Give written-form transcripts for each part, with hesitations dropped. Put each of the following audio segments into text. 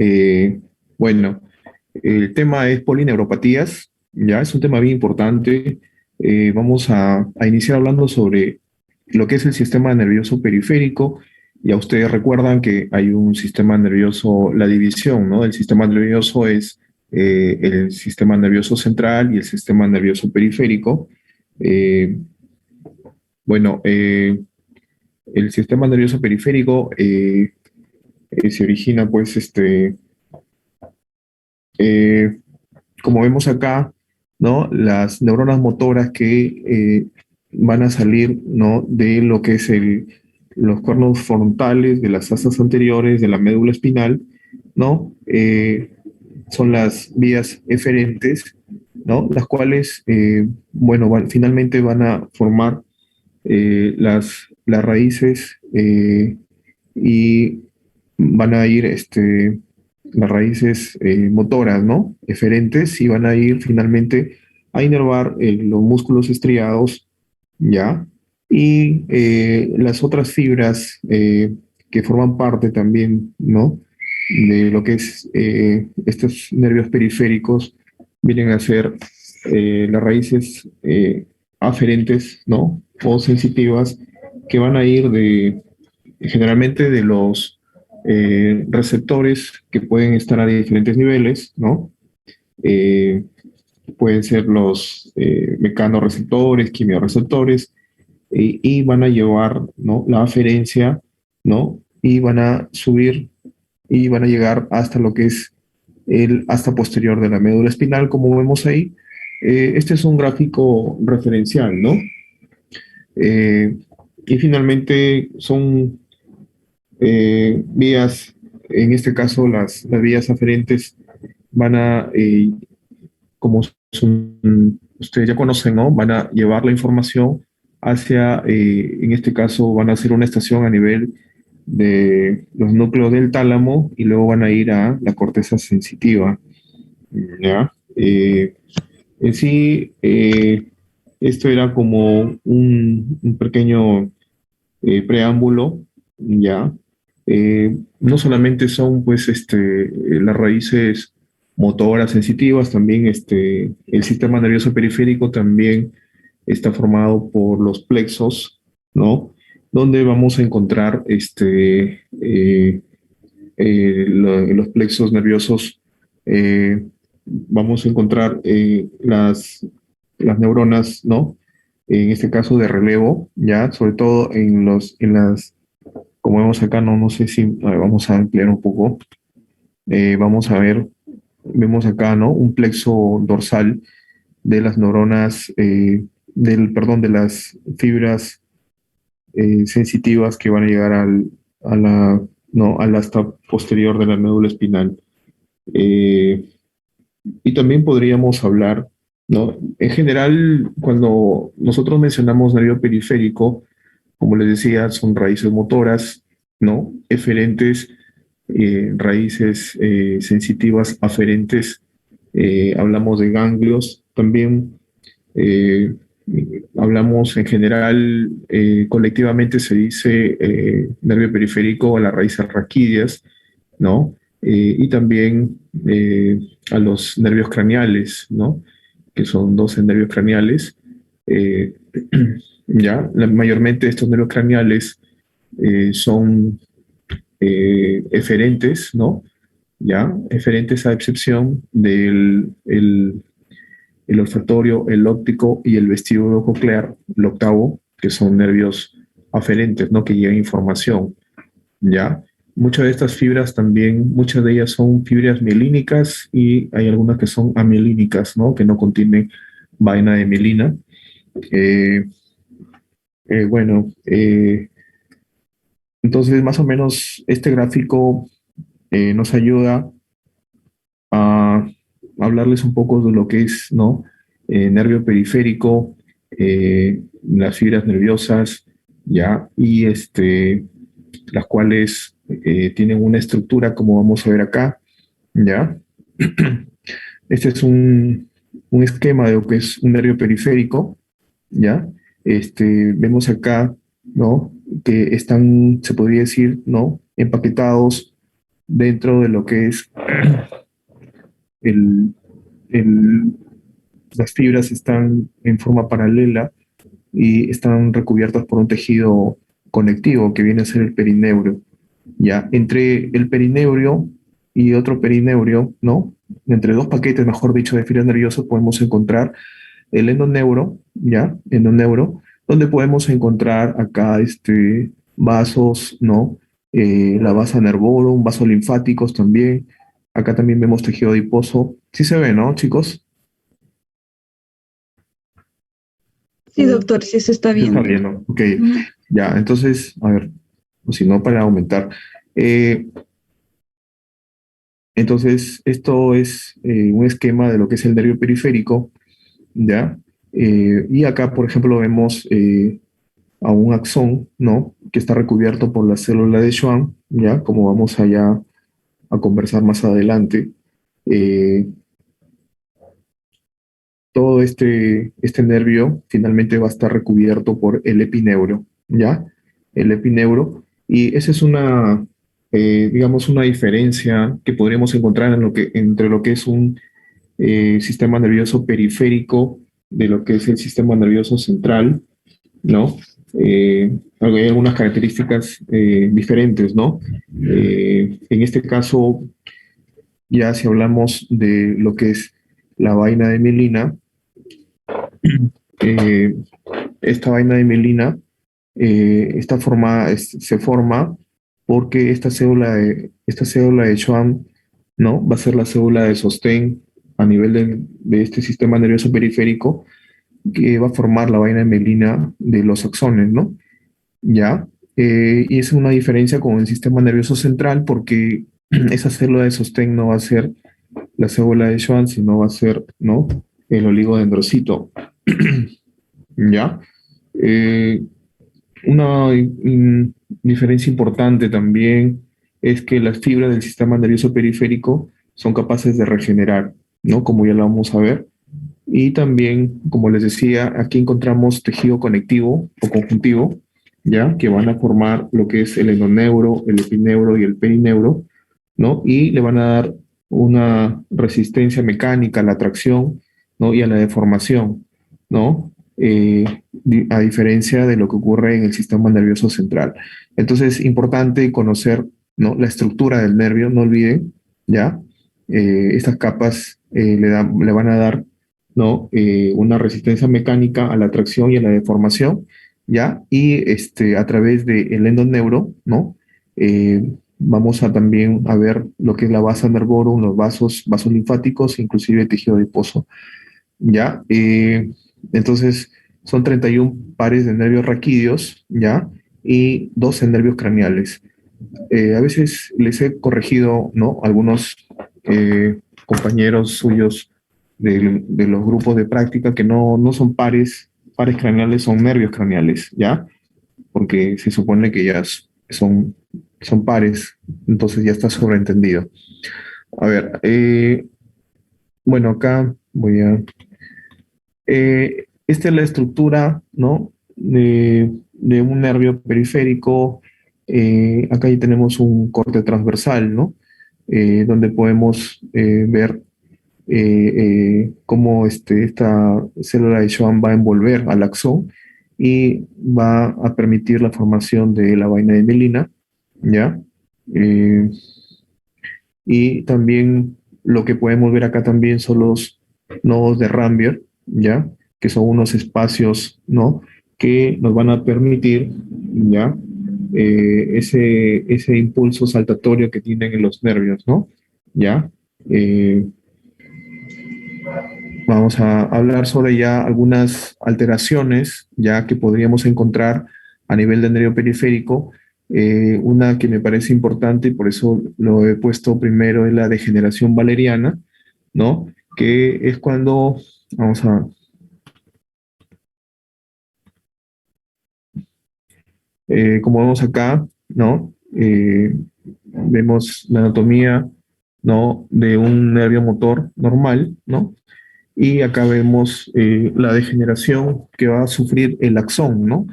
Eh, bueno, el tema es polineuropatías, ya es un tema bien importante. Vamos a iniciar hablando sobre lo que es el sistema nervioso periférico. Ya ustedes recuerdan que hay un sistema nervioso, la división, ¿no? El sistema nervioso es el sistema nervioso central y el sistema nervioso periférico. Eh, bueno, el sistema nervioso periférico se origina, pues, eh, como vemos acá, ¿no? Las neuronas motoras que van a salir, ¿no? De lo que es los cuernos frontales de las asas anteriores de la médula espinal, ¿no? Son las vías eferentes, ¿no? Las cuales, bueno, finalmente van a formar las raíces y van a ir las raíces motoras, ¿no? Eferentes y van a ir finalmente a inervar los músculos estriados, ¿ya? Y las otras fibras que forman parte también, ¿no? De lo que es estos nervios periféricos vienen a ser las raíces aferentes, ¿no? O sensitivas que van a ir generalmente de los receptores que pueden estar a diferentes niveles, ¿no? Eh, Pueden ser los mecanoreceptores, quimioreceptores, y van a llevar, ¿no? La aferencia, ¿no? Y van a subir y van a llegar hasta lo que es el hasta posterior de la médula espinal, como vemos ahí. Este es un gráfico referencial, ¿no? Eh, y finalmente son vías, en este caso las vías aferentes van a, como ustedes ya conocen, ¿no? Van a llevar la información hacia, en este caso, van a hacer una estación a nivel de los núcleos del tálamo y luego van a ir a la corteza sensitiva, ¿ya? En sí, esto era como un pequeño preámbulo, ¿ya? No solamente son, pues, las raíces motoras sensitivas, también el sistema nervioso periférico también está formado por los plexos, ¿no? Donde vamos a encontrar los plexos nerviosos, vamos a encontrar las neuronas, ¿no? En este caso de relevo, ya, sobre todo como vemos acá, no sé si, a ver, vamos a ampliar un poco. Vamos a ver, vemos acá, ¿no? Un plexo dorsal de las neuronas, perdón, de las fibras sensitivas que van a llegar a la, no, al asta posterior de la médula espinal. Eh, y también podríamos hablar, ¿no? En general, cuando nosotros mencionamos nervio periférico, como les decía, son raíces motoras, ¿no? Eferentes, raíces sensitivas aferentes, hablamos de ganglios, también eh, hablamos en general, colectivamente se dice nervio periférico a las raíces raquídeas, ¿no? Y también a los nervios craneales, ¿no? Que son 12 nervios craneales. Eh, ya, mayormente estos nervios craneales son eferentes, ¿no? Ya, eferentes a excepción del el olfatorio, el óptico y el vestíbulo coclear, el octavo, que son nervios aferentes, ¿no? Que llevan información, ¿ya? Muchas de estas fibras también, muchas de ellas son fibras mielínicas y hay algunas que son amielínicas, ¿no? Que no contienen vaina de mielina. Eh, bueno, entonces más o menos este gráfico nos ayuda a hablarles un poco de lo que es, ¿no? Nervio periférico, las fibras nerviosas, ¿ya? Y las cuales tienen una estructura como vamos a ver acá, ¿ya? Este es un esquema de lo que es un nervio periférico, ¿ya? Vemos acá, ¿no? Que están, se podría decir, ¿no? Empaquetados dentro de lo que es el, el- las fibras están en forma paralela y están recubiertas por un tejido conectivo que viene a ser el perineuro. Ya, entre el perineuro y otro perineuro, ¿no? Entre dos paquetes, mejor dicho, de fibra nerviosa podemos encontrar el endoneuro, ¿ya? Endoneuro, donde podemos encontrar acá vasos, ¿no? La vasa nervorum, vasos linfáticos también. Acá también vemos tejido adiposo. Sí se ve, ¿no, chicos? Sí, doctor, sí se está Sí se está viendo. viendo. Ok, Ujú. ya, entonces, a ver, o si no, para aumentar. Eh, entonces, esto es un esquema de lo que es el nervio periférico, ¿ya? Y acá, por ejemplo, vemos a un axón, ¿no? Que está recubierto por la célula de Schwann, ¿ya? Como vamos allá a conversar más adelante. Eh, todo este nervio finalmente va a estar recubierto por el epineuro, ¿ya? El epineuro. Y esa es digamos, una diferencia que podríamos encontrar entre lo que es un sistema nervioso periférico de lo que es el sistema nervioso central, ¿no? Hay algunas características diferentes, ¿no? En este caso, ya si hablamos de lo que es la vaina de mielina, eh, esta vaina de mielina se forma porque esta célula de Schwann, ¿no? Va a ser la célula de sostén a nivel de este sistema nervioso periférico que va a formar la vaina de mielina de los axones, ¿no? ¿Ya? Y es una diferencia con el sistema nervioso central porque esa célula de sostén no va a ser la célula de Schwann, sino va a ser, ¿no? El oligodendrocito, ¿ya? Eh, una diferencia importante también es que las fibras del sistema nervioso periférico son capaces de regenerar, ¿no? Como ya lo vamos a ver. Y también, como les decía, aquí encontramos tejido conectivo o conjuntivo, ¿ya? Que van a formar lo que es el endoneuro, el epineuro y el perineuro, ¿no? Y le van a dar una resistencia mecánica a la tracción, ¿no? Y a la deformación, ¿no? A diferencia de lo que ocurre en el sistema nervioso central. Entonces, es importante conocer, ¿no? La estructura del nervio, no olviden, ¿ya? Estas capas le van a dar, ¿no? Una resistencia mecánica a la tracción y a la deformación, ¿ya? Y a través del endoneuro, ¿no? Vamos a también a ver lo que es la vasa nervorum, los vasos linfáticos, inclusive tejido adiposo, ¿ya? Entonces, son 31 pares de nervios raquídeos, ¿ya? Y 12 nervios craneales. A veces les he corregido, ¿no? Algunos compañeros suyos de los grupos de práctica que no son pares craneales, son nervios craneales, ¿ya? Porque se supone que son pares, entonces ya está sobreentendido. A ver, bueno, acá esta es la estructura, ¿no? De un nervio periférico. Acá ya tenemos un corte transversal, ¿no? Donde podemos ver cómo esta célula de Schwann va a envolver al axón y va a permitir la formación de la vaina de mielina, ¿ya? Eh, y también lo que podemos ver acá también son los nodos de Rambier, ¿ya? Que son unos espacios, ¿no? Que nos van a permitir, ¿ya? Ese impulso saltatorio que tienen en los nervios, ¿no? ¿Ya? Eh, Vamos a hablar sobre ya algunas alteraciones ya que podríamos encontrar a nivel del nervio periférico. Una que me parece importante y por eso lo he puesto primero es la degeneración valeriana, ¿no? Que es cuando, vamos a, como vemos acá, ¿no? Vemos la anatomía, ¿no? De un nervio motor normal, ¿no? Y acá vemos la degeneración que va a sufrir el axón, ¿no?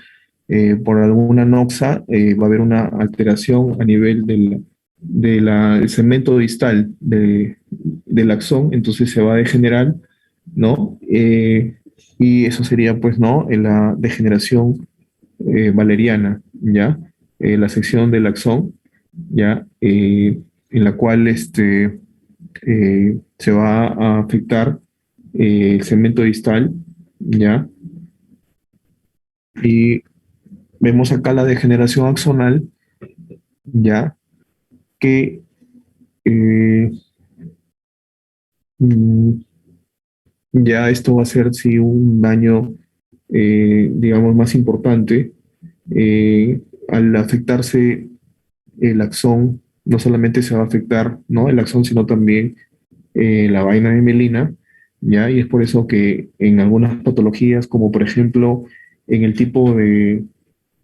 Por alguna noxa va a haber una alteración a nivel el segmento distal del axón, entonces se va a degenerar, ¿no? Y eso sería, pues, ¿no? En la degeneración valeriana, ¿ya? La sección del axón, ¿ya? En la cual se va a afectar el segmento distal, ¿ya? Y vemos acá la degeneración axonal, ¿ya? Que eh, mm, ya esto va a ser, sí, un daño, digamos, más importante. Al afectarse el axón, no solamente se va a afectar, ¿no? El axón, sino también la vaina de mielina, ¿ya? Y es por eso que en algunas patologías, como por ejemplo en el tipo en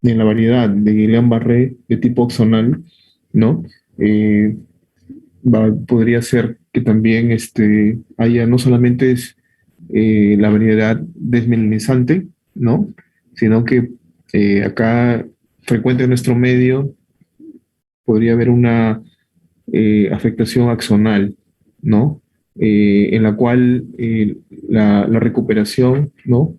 la variedad de Guillain-Barré de tipo axonal, ¿no? Eh, podría ser que también haya no solamente es la variedad desmelinizante, ¿no? Sino que acá frecuente en nuestro medio podría haber una afectación axonal, ¿no? En la cual la recuperación, ¿no?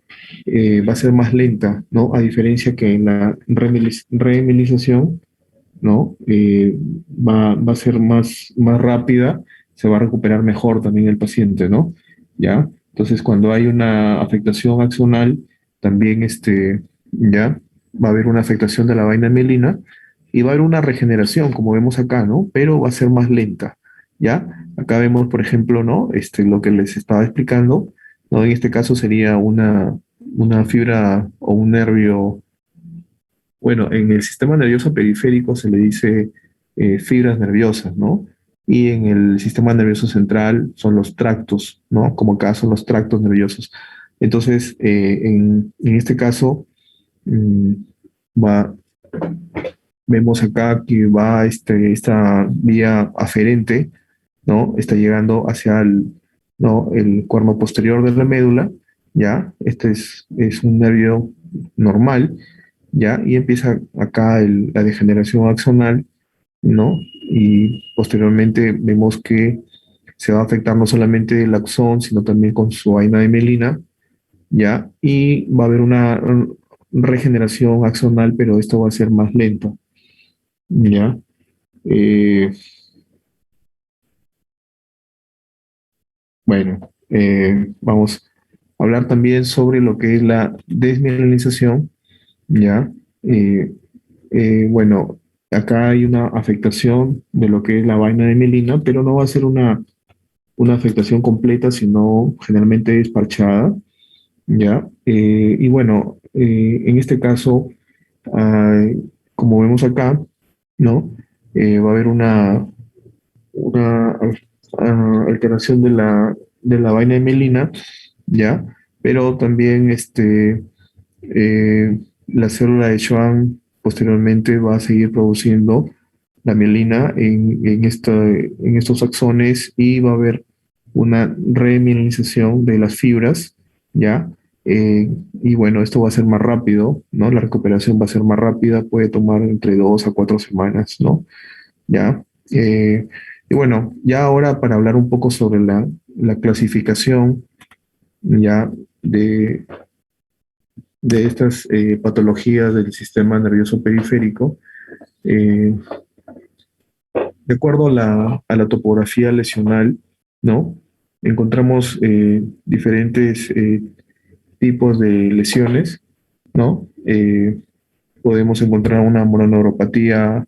Va a ser más lenta, ¿no? A diferencia que en la remilización, ¿no? Va a ser más rápida, se va a recuperar mejor también el paciente, ¿no? ¿Ya? Entonces, cuando hay una afectación axonal, también ya va a haber una afectación de la vaina mielina y va a haber una regeneración, como vemos acá, ¿no? Pero va a ser más lenta, ¿ya? Acá vemos, por ejemplo, ¿no? Lo que les estaba explicando, ¿no? En este caso sería una fibra o un nervio. Bueno, en el sistema nervioso periférico se le dice fibras nerviosas, ¿no? Y en el sistema nervioso central son los tractos, ¿no? Como acá son los tractos nerviosos. Entonces, en este caso, mm, va, vemos acá que va esta vía aferente, ¿no? Está llegando hacia ¿no? el cuerno posterior de la médula, ¿ya? Este es un nervio normal, ¿ya? Y empieza acá la degeneración axonal, ¿no? Y posteriormente vemos que se va a afectar no solamente el axón, sino también con su vaina de mielina, ¿ya? Y va a haber una regeneración axonal, pero esto va a ser más lento, ¿ya? Eh, bueno, vamos a hablar también sobre lo que es la desmielinización, ¿ya? Eh, bueno, acá hay una afectación de lo que es la vaina de mielina, pero no va a ser una afectación completa, sino generalmente es parchada, ¿ya? Y bueno, en este caso, ah, como vemos acá, ¿no? Va a haber una alteración de la vaina de mielina, ¿ya? Pero también la célula de Schwann posteriormente va a seguir produciendo la mielina en estos axones y va a haber una remielinización de las fibras, ¿ya? Y bueno, esto va a ser más rápido, ¿no? La recuperación va a ser más rápida, puede tomar entre 2 a 4 semanas, ¿no? ¿Ya? Y bueno, ya ahora para hablar un poco sobre la clasificación, ya, de estas patologías del sistema nervioso periférico, eh, de acuerdo a la topografía lesional, ¿no? Encontramos diferentes tipos de lesiones, ¿no? Podemos encontrar una mononeuropatía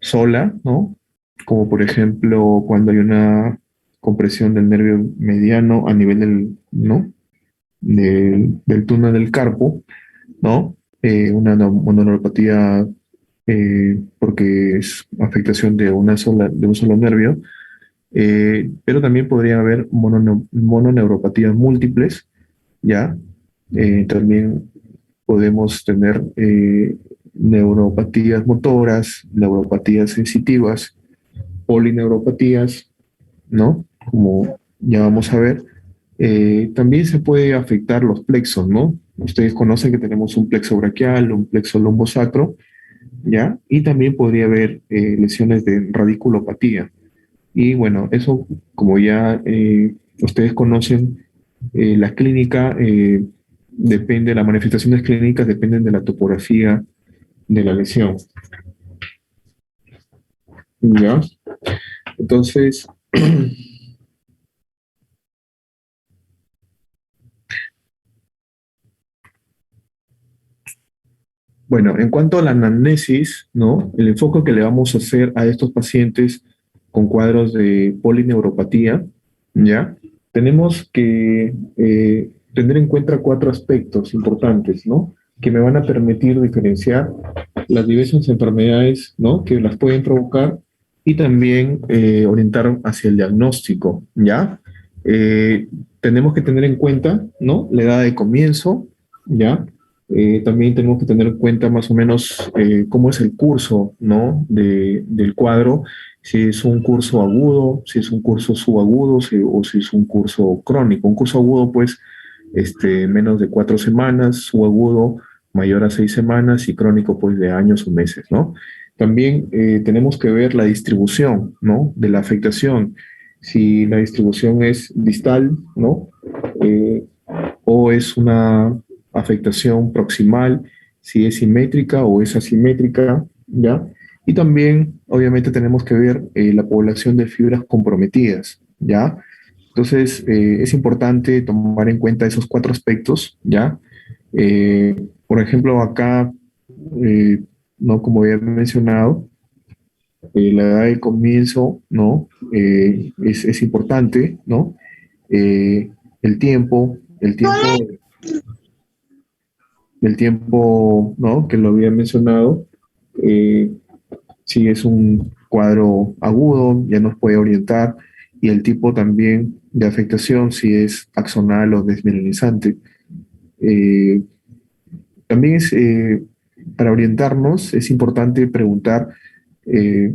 sola, ¿no? Como por ejemplo cuando hay una compresión del nervio mediano a nivel ¿no? del túnel del carpo, ¿no? Una mononeuropatía porque es afectación de un solo nervio, pero también podría haber mononeuropatías múltiples, ¿ya? También podemos tener neuropatías motoras, neuropatías sensitivas, polineuropatías, ¿no? Como ya vamos a ver. También se puede afectar los plexos, ¿no? Ustedes conocen que tenemos un plexo braquial, un plexo lombosacro, ¿ya? Y también podría haber lesiones de radiculopatía. Y bueno, eso, como ya ustedes conocen, la clínica depende, las manifestaciones clínicas dependen de la topografía de la lesión, ¿ya? Entonces, bueno, en cuanto a la anamnesis, ¿no? El enfoque que le vamos a hacer a estos pacientes con cuadros de polineuropatía, ¿ya? Tenemos que tener en cuenta cuatro aspectos importantes, ¿no? Que me van a permitir diferenciar las diversas enfermedades, ¿no? Que las pueden provocar y también orientar hacia el diagnóstico, ¿ya? Eh, tenemos que tener en cuenta, ¿no? La edad de comienzo, ¿ya? También tenemos que tener en cuenta más o menos cómo es el curso, ¿no? Del cuadro, si es un curso agudo, si es un curso subagudo, o si es un curso crónico. Un curso agudo, pues, menos de 4 semanas, subagudo mayor a 6 semanas y crónico, pues, de años o meses, ¿no? También tenemos que ver la distribución, ¿no? De la afectación. Si la distribución es distal, ¿no? Eh, o es una afectación proximal, si es simétrica o es asimétrica, ¿ya? Y también, obviamente, tenemos que ver la población de fibras comprometidas, ¿ya? Entonces, es importante tomar en cuenta esos cuatro aspectos, ¿ya? Por ejemplo, acá, eh, ¿no? Como había mencionado, la edad de comienzo, ¿no? Es importante, ¿no? Eh, el tiempo, ¿no? Que lo había mencionado, eh, si es un cuadro agudo, ya nos puede orientar, y el tipo también de afectación, si es axonal o desmielinizante. Eh, también para orientarnos, es importante preguntar eh,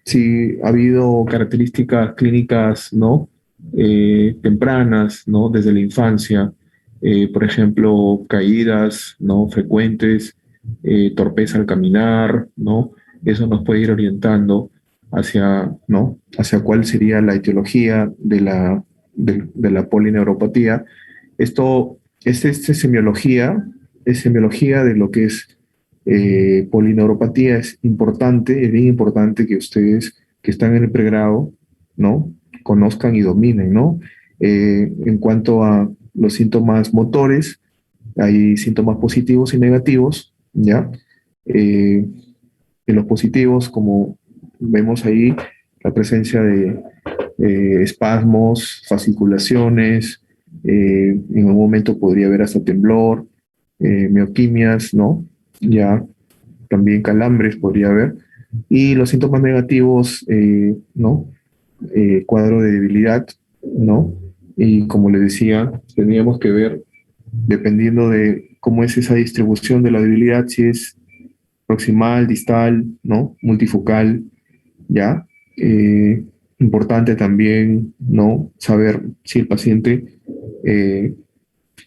si ha habido características clínicas, ¿no? Tempranas, ¿no? Desde la infancia, por ejemplo, caídas, ¿no? Frecuentes, torpeza al caminar, ¿no? Eso nos puede ir orientando hacia, ¿no? Hacia cuál sería la etiología de la polineuropatía. Esto es semiología de lo que es polineuropatía. Es bien importante que ustedes que están en el pregrado, ¿no? Conozcan y dominen, ¿no? En cuanto a los síntomas motores, hay síntomas positivos y negativos, ¿ya? Eh, en los positivos, como vemos ahí, la presencia de espasmos, fasciculaciones, en un momento podría haber hasta temblor, mioquimias, ¿no? Ya también calambres podría haber. Y los síntomas negativos, ¿no? Cuadro de debilidad, ¿no? Y como les decía, tendríamos que ver, dependiendo de cómo es esa distribución de la debilidad, si es proximal, distal, ¿no? Multifocal, ¿ya? Eh, Importante también, ¿no? Saber si el paciente eh,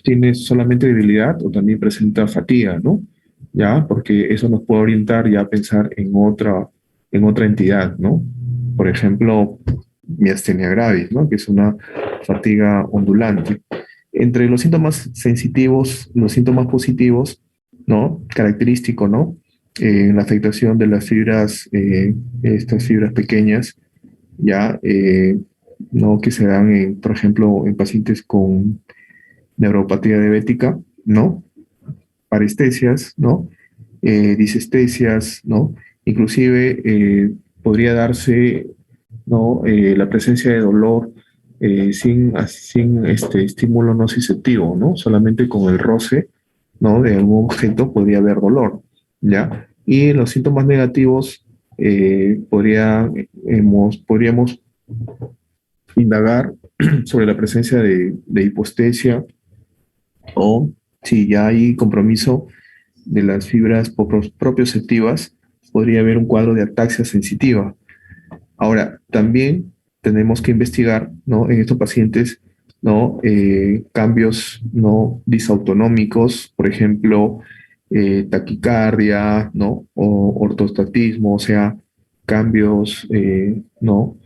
tiene solamente debilidad o también presenta fatiga, ¿no? ¿Ya? Porque eso nos puede orientar ya a pensar en otra entidad, ¿no? Por ejemplo, miastenia gravis, ¿no? Que es una fatiga ondulante. Entre los síntomas sensitivos, los síntomas positivos, ¿no? Característico, ¿no? La afectación de las fibras, estas fibras pequeñas, ya, ¿no? Que se dan, por ejemplo, en pacientes con neuropatía diabética, ¿no? Parestesias, ¿no? Disestesias, ¿no? Inclusive podría darse, ¿no? La presencia de dolor sin estímulo nociceptivo, ¿no? Solamente con el roce, ¿no? De algún objeto podría haber dolor, ¿ya? Y los síntomas negativos podríamos indagar sobre la presencia de hipostesia, o si ya hay compromiso de las fibras propioceptivas, podría haber un cuadro de ataxia sensitiva. Ahora, también tenemos que investigar, ¿no? En estos pacientes, ¿no? Cambios, ¿no? Disautonómicos, por ejemplo, taquicardia, ¿no? O ortostatismo, o sea, cambios, ¿no?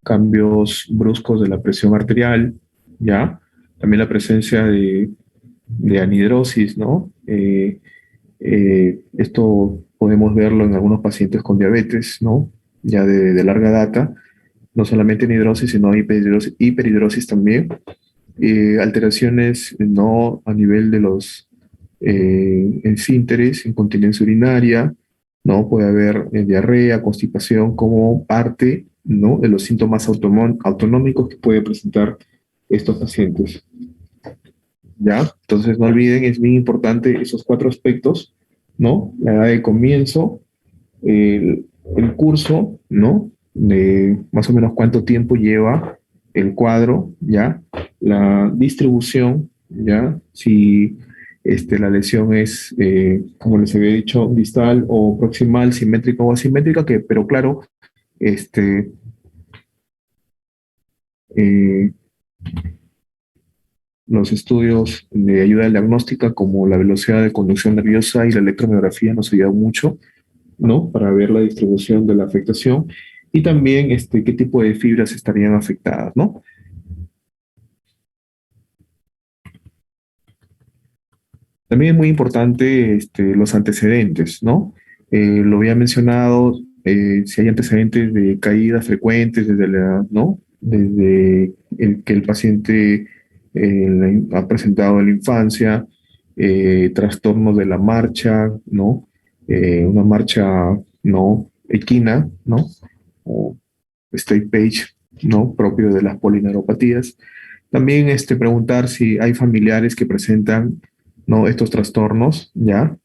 Cambios bruscos de la presión arterial, ¿ya? También la presencia de anhidrosis, ¿no? Esto podemos verlo en algunos pacientes con diabetes, ¿no? Ya de larga data, no solamente anhidrosis, sino hiperhidrosis también. Alteraciones no a nivel de los esfínteres, incontinencia urinaria, ¿no? Puede haber diarrea, constipación como parte, ¿no? De los síntomas autonómicos que puede presentar estos pacientes. ¿Ya? Entonces no olviden, es muy importante esos cuatro aspectos, ¿no? La edad de comienzo, el curso, ¿no? De más o menos cuánto tiempo lleva el cuadro, ¿ya? La distribución, ¿ya? Si la lesión es, como les había dicho, distal o proximal, simétrica o asimétrica, pero claro, este, eh, los estudios de ayuda diagnóstica como la velocidad de conducción nerviosa y la electromiografía nos ayudan mucho, ¿no? Para ver la distribución de la afectación y también qué tipo de fibras estarían afectadas, ¿no? También es muy importante los antecedentes, ¿no? Lo había mencionado, si hay antecedentes de caídas frecuentes desde la, ¿no? Desde el que el paciente ha presentado en la infancia, trastornos de la marcha, ¿no? Una marcha no equina, ¿no? O state page, ¿no? Propio de las polineuropatías. También preguntar si hay familiares que presentan, ¿no? Estos trastornos, ¿ya?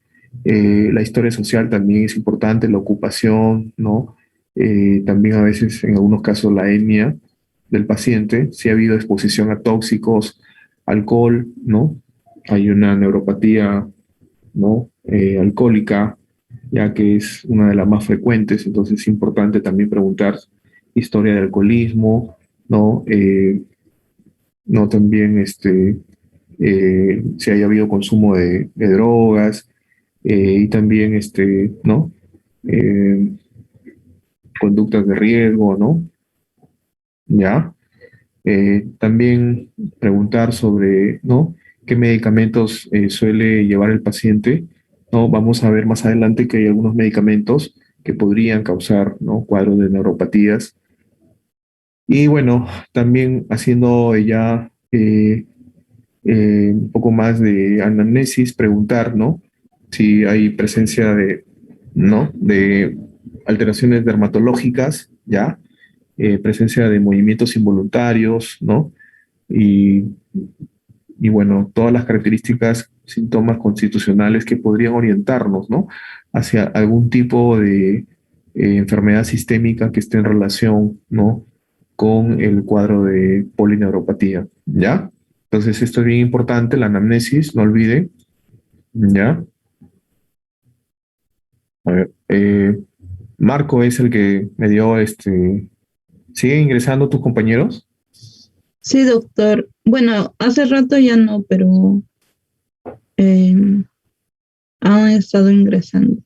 La historia social también es importante, la ocupación, ¿no? También a veces, en algunos casos, la etnia del paciente, si ha habido exposición a tóxicos, alcohol, ¿no? Hay una neuropatía, ¿no? Alcohólica, ya que es una de las más frecuentes, entonces es importante también preguntar historia de alcoholismo, ¿no? No también si haya habido consumo de drogas y también ¿no? Eh, conductas de riesgo, ¿no? ¿Ya? También preguntar sobre, ¿no? ¿Qué medicamentos suele llevar el paciente? ¿No? Vamos a ver más adelante que hay algunos medicamentos que podrían causar, ¿no? Cuadros de neuropatías. Y bueno, también haciendo ya un poco más de anamnesis, preguntar, ¿no? Si hay presencia de, ¿no? De alteraciones dermatológicas, ¿ya? Presencia de movimientos involuntarios, ¿no? Y, y bueno, todas las características, síntomas constitucionales que podrían orientarnos, ¿no? Hacia algún tipo de enfermedad sistémica que esté en relación, ¿no? Con el cuadro de polineuropatía, ¿ya? Entonces, esto es bien importante, la anamnesis, no olviden, ¿ya? A ver, Marco es el que me dio ¿Siguen ingresando tus compañeros? Sí, doctor. Bueno, hace rato ya no, pero eh, han estado ingresando.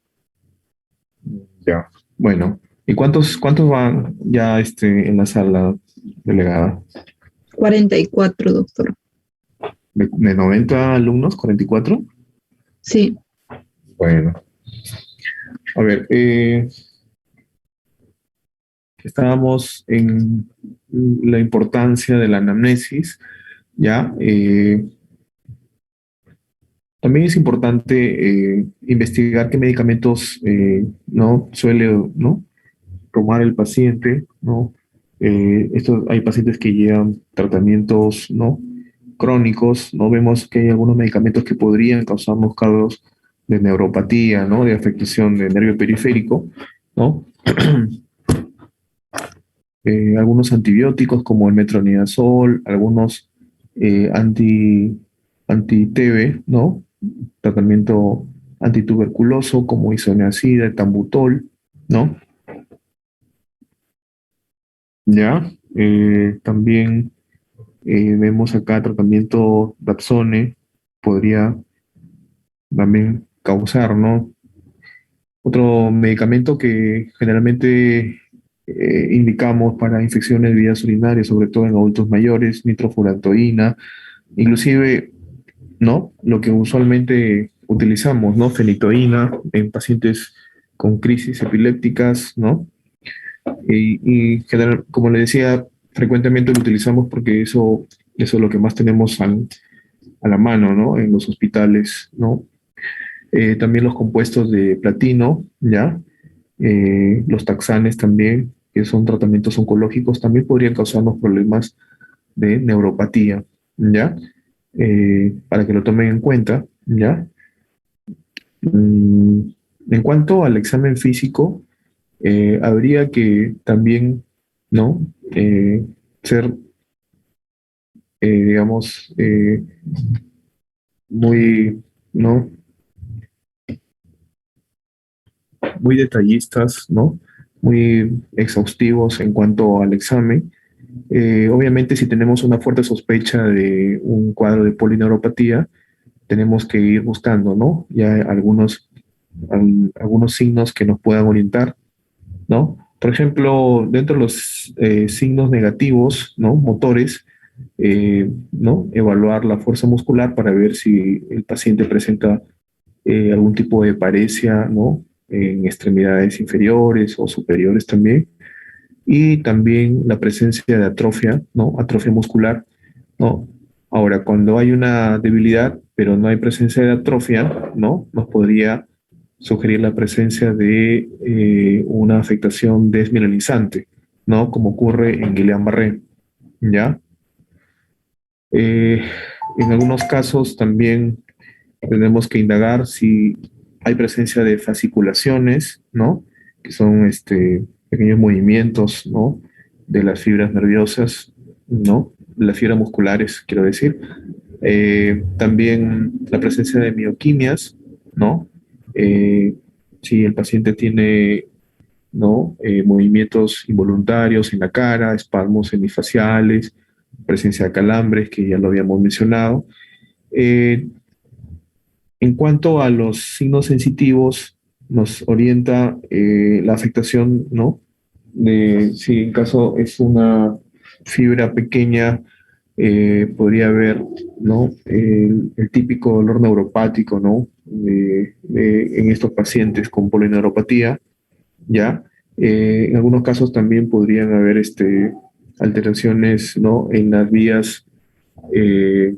Ya. Bueno, ¿y cuántos van ya en la sala delegada? 44, doctor. ¿De 90 alumnos? ¿44? Sí, Bueno, a ver, estábamos en la importancia de la anamnesis, ¿ya? También es importante investigar qué medicamentos no suele, ¿no? tomar el paciente, ¿no? Hay pacientes que llevan tratamientos, ¿no? crónicos, ¿no? Vemos que hay algunos medicamentos que podrían causarnos cuadros de neuropatía, ¿no? De afectación del nervio periférico, ¿no? Algunos antibióticos como el metronidazol, algunos eh, anti, anti-TB, ¿no? Tratamiento antituberculoso como isoniazida, tambutol, ¿no? Ya, también vemos acá tratamiento Dapsone, podría también causar, ¿no? Otro medicamento que generalmente indicamos para infecciones de vías urinarias, sobre todo en adultos mayores, nitrofurantoína, inclusive, ¿no? Lo que usualmente utilizamos, ¿no? Fenitoína en pacientes con crisis epilépticas, ¿no? Como le decía, frecuentemente lo utilizamos porque eso es lo que más tenemos a la mano, ¿no? En los hospitales, ¿no? También los compuestos de platino, ¿ya? Los taxanes también, que son tratamientos oncológicos, también podrían causarnos problemas de neuropatía, ¿ya? Para que lo tomen en cuenta, ¿ya? Mm, en cuanto al examen físico, habría que también, ¿no? Ser, digamos, muy, ¿no? Muy detallistas, ¿no? Muy exhaustivos en cuanto al examen. Obviamente, si tenemos una fuerte sospecha de un cuadro de polineuropatía, tenemos que ir buscando, ¿no? Ya algunos signos que nos puedan orientar, ¿no? Por ejemplo, dentro de los signos negativos, ¿no? Motores, ¿no? Evaluar la fuerza muscular para ver si el paciente presenta algún tipo de paresia, ¿no? En extremidades inferiores o superiores también. Y también la presencia de atrofia, ¿no? Atrofia muscular, ¿no? Ahora, cuando hay una debilidad, pero no hay presencia de atrofia, ¿no? Nos podría sugerir la presencia de una afectación desmineralizante, ¿no? Como ocurre en Guillain-Barré, ¿ya? Eh, en algunos casos también tenemos que indagar si hay presencia de fasciculaciones, ¿no? Que son pequeños movimientos, ¿no? De las fibras nerviosas, ¿no? Las fibras musculares, quiero decir. También la presencia de mioquimias, ¿no? Eh, si el paciente tiene, ¿no? Movimientos involuntarios en la cara, espasmos semifaciales, presencia de calambres, que ya lo habíamos mencionado. Eh, en cuanto a los signos sensitivos, nos orienta la afectación, ¿no? De si en caso es una fibra pequeña, podría haber, ¿no? El típico dolor neuropático, ¿no? En estos pacientes con polineuropatía, ¿ya? En algunos casos también podrían haber alteraciones, ¿no? En las vías eh,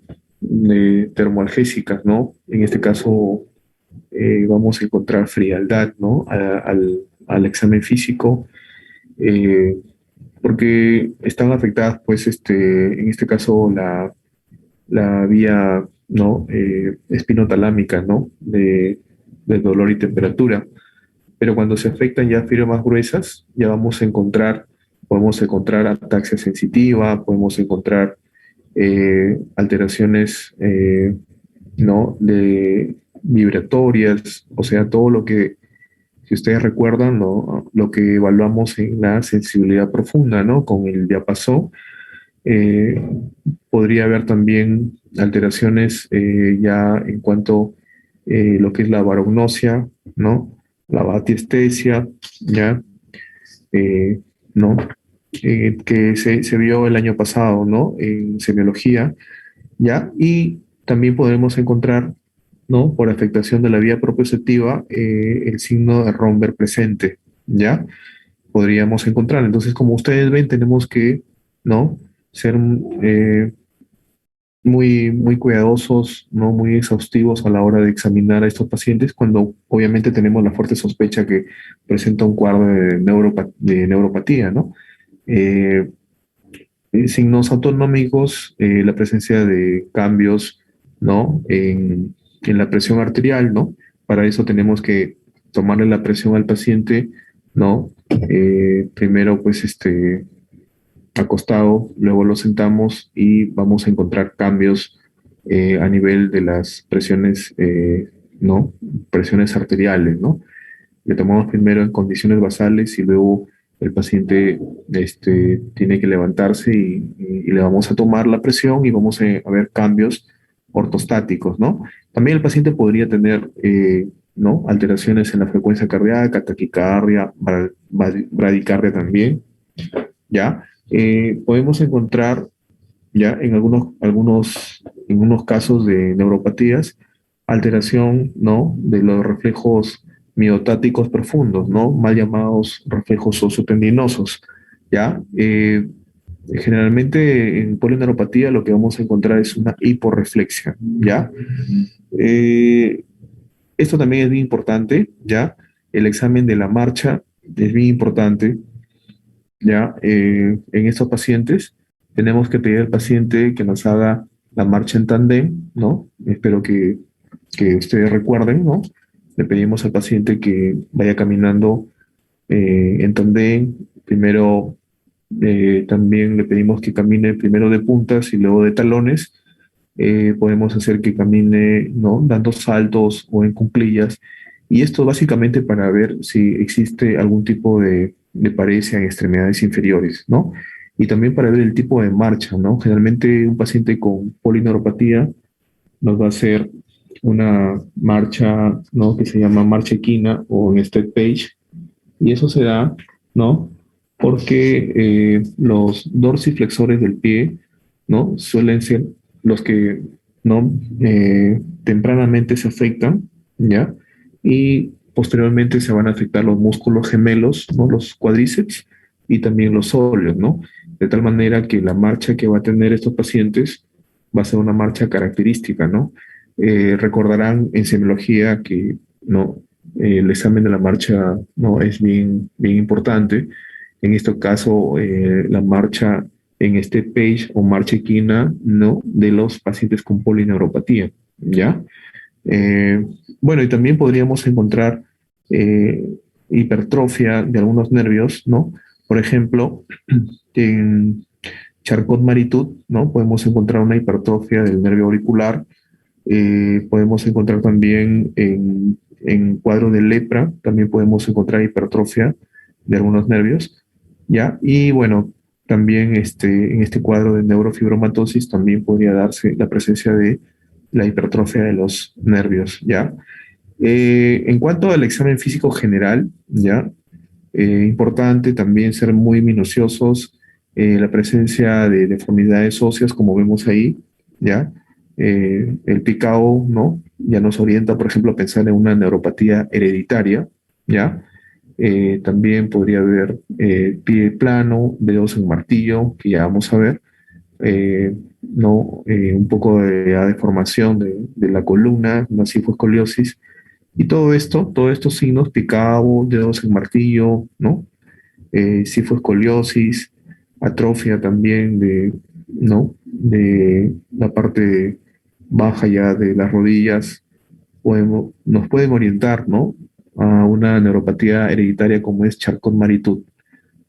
termoalgésicas, ¿no? En este caso vamos a encontrar frialdad, ¿no? Al examen físico, eh, porque están afectadas, pues, en este caso, la vía, ¿no? Espinotalámica, ¿no? De dolor y temperatura. Pero cuando se afectan ya fibras más gruesas, ya podemos encontrar ataxia sensitiva, podemos encontrar alteraciones, ¿no? De vibratorias, o sea, todo lo que, si ustedes recuerdan, ¿no? Lo que evaluamos en la sensibilidad profunda, ¿no? Con el diapasón, eh, podría haber también alteraciones ya en cuanto lo que es la barognosia, ¿no? La batiestesia, ¿ya? Eh, ¿No? Que se vio el año pasado, ¿no? En semiología, ¿ya? Y también podemos encontrar, ¿no? Por afectación de la vía propioceptiva, el signo de Romberg presente, ¿ya? Podríamos encontrar. Entonces, como ustedes ven, tenemos que, ¿no? Ser muy cuidadosos, ¿no? Muy exhaustivos a la hora de examinar a estos pacientes cuando obviamente tenemos la fuerte sospecha que presenta un cuadro de neuropatía, ¿no? Eh, Signos autonómicos, la presencia de cambios, ¿no? En la presión arterial, ¿no? Para eso tenemos que tomarle la presión al paciente, ¿no? Primero, pues, acostado, luego lo sentamos y vamos a encontrar cambios a nivel de las presiones, ¿no? Presiones arteriales, ¿no? Le tomamos primero en condiciones basales y luego el paciente tiene que levantarse y le vamos a tomar la presión y vamos a ver cambios ortostáticos, ¿no? También el paciente podría tener ¿no? Alteraciones en la frecuencia cardíaca, taquicardia, bradicardia también, ¿ya? Podemos encontrar ya en en unos casos de neuropatías, alteración, ¿no? De los reflejos miotáticos profundos, ¿no? Mal llamados reflejos osteotendinosos, ¿ya? Generalmente en polineuropatía lo que vamos a encontrar es una hiporreflexia, ¿ya? Eh, Esto también es bien importante, ¿ya? El examen de la marcha es bien importante, ¿ya? En estos pacientes tenemos que pedir al paciente que nos haga la marcha en tandem, ¿no? Espero que ustedes recuerden, ¿no? Le pedimos al paciente que vaya caminando en tandem. Primero, también le pedimos que camine primero de puntas y luego de talones. Podemos hacer que camine, ¿no? Dando saltos o en cuclillas. Y esto básicamente para ver si existe algún tipo de paresia en extremidades inferiores, ¿no? Y también para ver el tipo de marcha, ¿no? Generalmente un paciente con polineuropatía nos va a hacer una marcha, ¿no? Que se llama marcha equina o en step page. Y eso se da, ¿no? Porque los dorsiflexores del pie, ¿no? Suelen ser los que, ¿no? Tempranamente se afectan, ¿ya? Y posteriormente se van a afectar los músculos gemelos, ¿no? Los cuádriceps y también los óleos, ¿no? De tal manera que la marcha que va a tener estos pacientes va a ser una marcha característica, ¿no? Recordarán en semiología que, ¿no? El examen de la marcha, ¿no? Es bien importante. En este caso, la marcha en este page o marcha equina, ¿no? De los pacientes con polineuropatía, ¿ya? Eh, bueno, y también podríamos encontrar eh, hipertrofia de algunos nervios, ¿no? Por ejemplo, en Charcot-Marie-Tooth, ¿no? Podemos encontrar una hipertrofia del nervio auricular. Podemos encontrar también en cuadro de lepra, también podemos encontrar hipertrofia de algunos nervios, ¿ya? Y bueno, también en este cuadro de neurofibromatosis también podría darse la presencia de la hipertrofia de los nervios, ¿ya? En cuanto al examen físico general, ¿ya? Importante también ser muy minuciosos, la presencia de deformidades óseas, como vemos ahí, ¿ya? El picao, ¿no? Ya nos orienta, por ejemplo, a pensar en una neuropatía hereditaria, ¿ya? También podría haber pie plano, dedos en martillo, que ya vamos a ver, ¿no? Un poco de deformación de la columna, una cifoescoliosis, y todos estos signos, picado, dedos en martillo, ¿no? Cifoescoliosis, atrofia también ¿no? De la parte baja ya de las rodillas, nos pueden orientar, ¿no? A una neuropatía hereditaria como es Charcot-Marie-Tooth,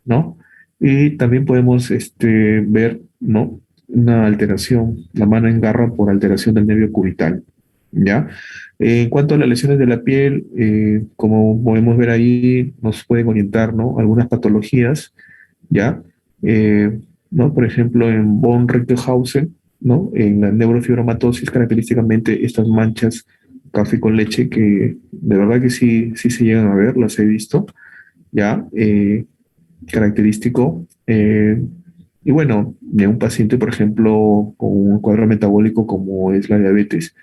¿no? Y también podemos ver, ¿no? Una alteración, la mano en garra por alteración del nervio cubital, ¿ya? En cuanto a las lesiones de la piel, como podemos ver ahí, nos pueden orientar, ¿no? Algunas patologías, ¿ya? Eh, ¿No? Por ejemplo, en von Rickenhausen, ¿no? En la neurofibromatosis, característicamente estas manchas café con leche que de verdad que sí se llegan a ver, las he visto, ¿ya? Característico. Y bueno, de un paciente, por ejemplo, con un cuadro metabólico como es la diabetes,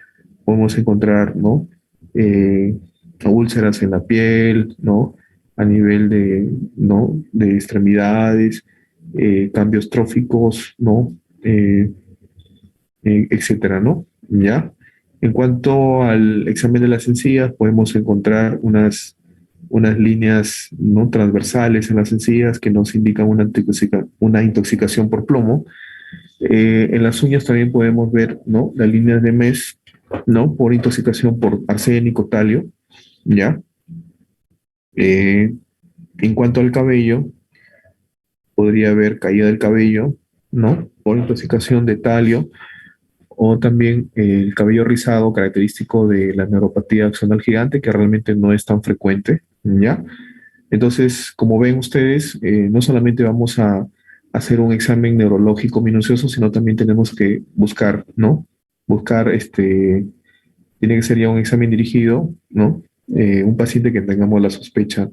podemos encontrar, ¿no? Eh, Úlceras en la piel, ¿no? A nivel ¿no? De extremidades, cambios tróficos, ¿no? Etcétera, ¿no? ¿Ya? En cuanto al examen de las encías, podemos encontrar unas líneas no transversales en las encías que nos indican una intoxicación por plomo. En las uñas también podemos ver, ¿no? Las líneas de MES, ¿no? Por intoxicación por arsénico, talio, ¿ya? Eh, en cuanto al cabello, podría haber caída del cabello, ¿no? Por intoxicación de talio o también el cabello rizado característico de la neuropatía axonal gigante, que realmente no es tan frecuente, ¿ya? Entonces, como ven ustedes, no solamente vamos a hacer un examen neurológico minucioso, sino también tenemos que buscar, ¿no? Buscar, tiene que ser ya un examen dirigido, ¿no? un paciente que tengamos la sospecha,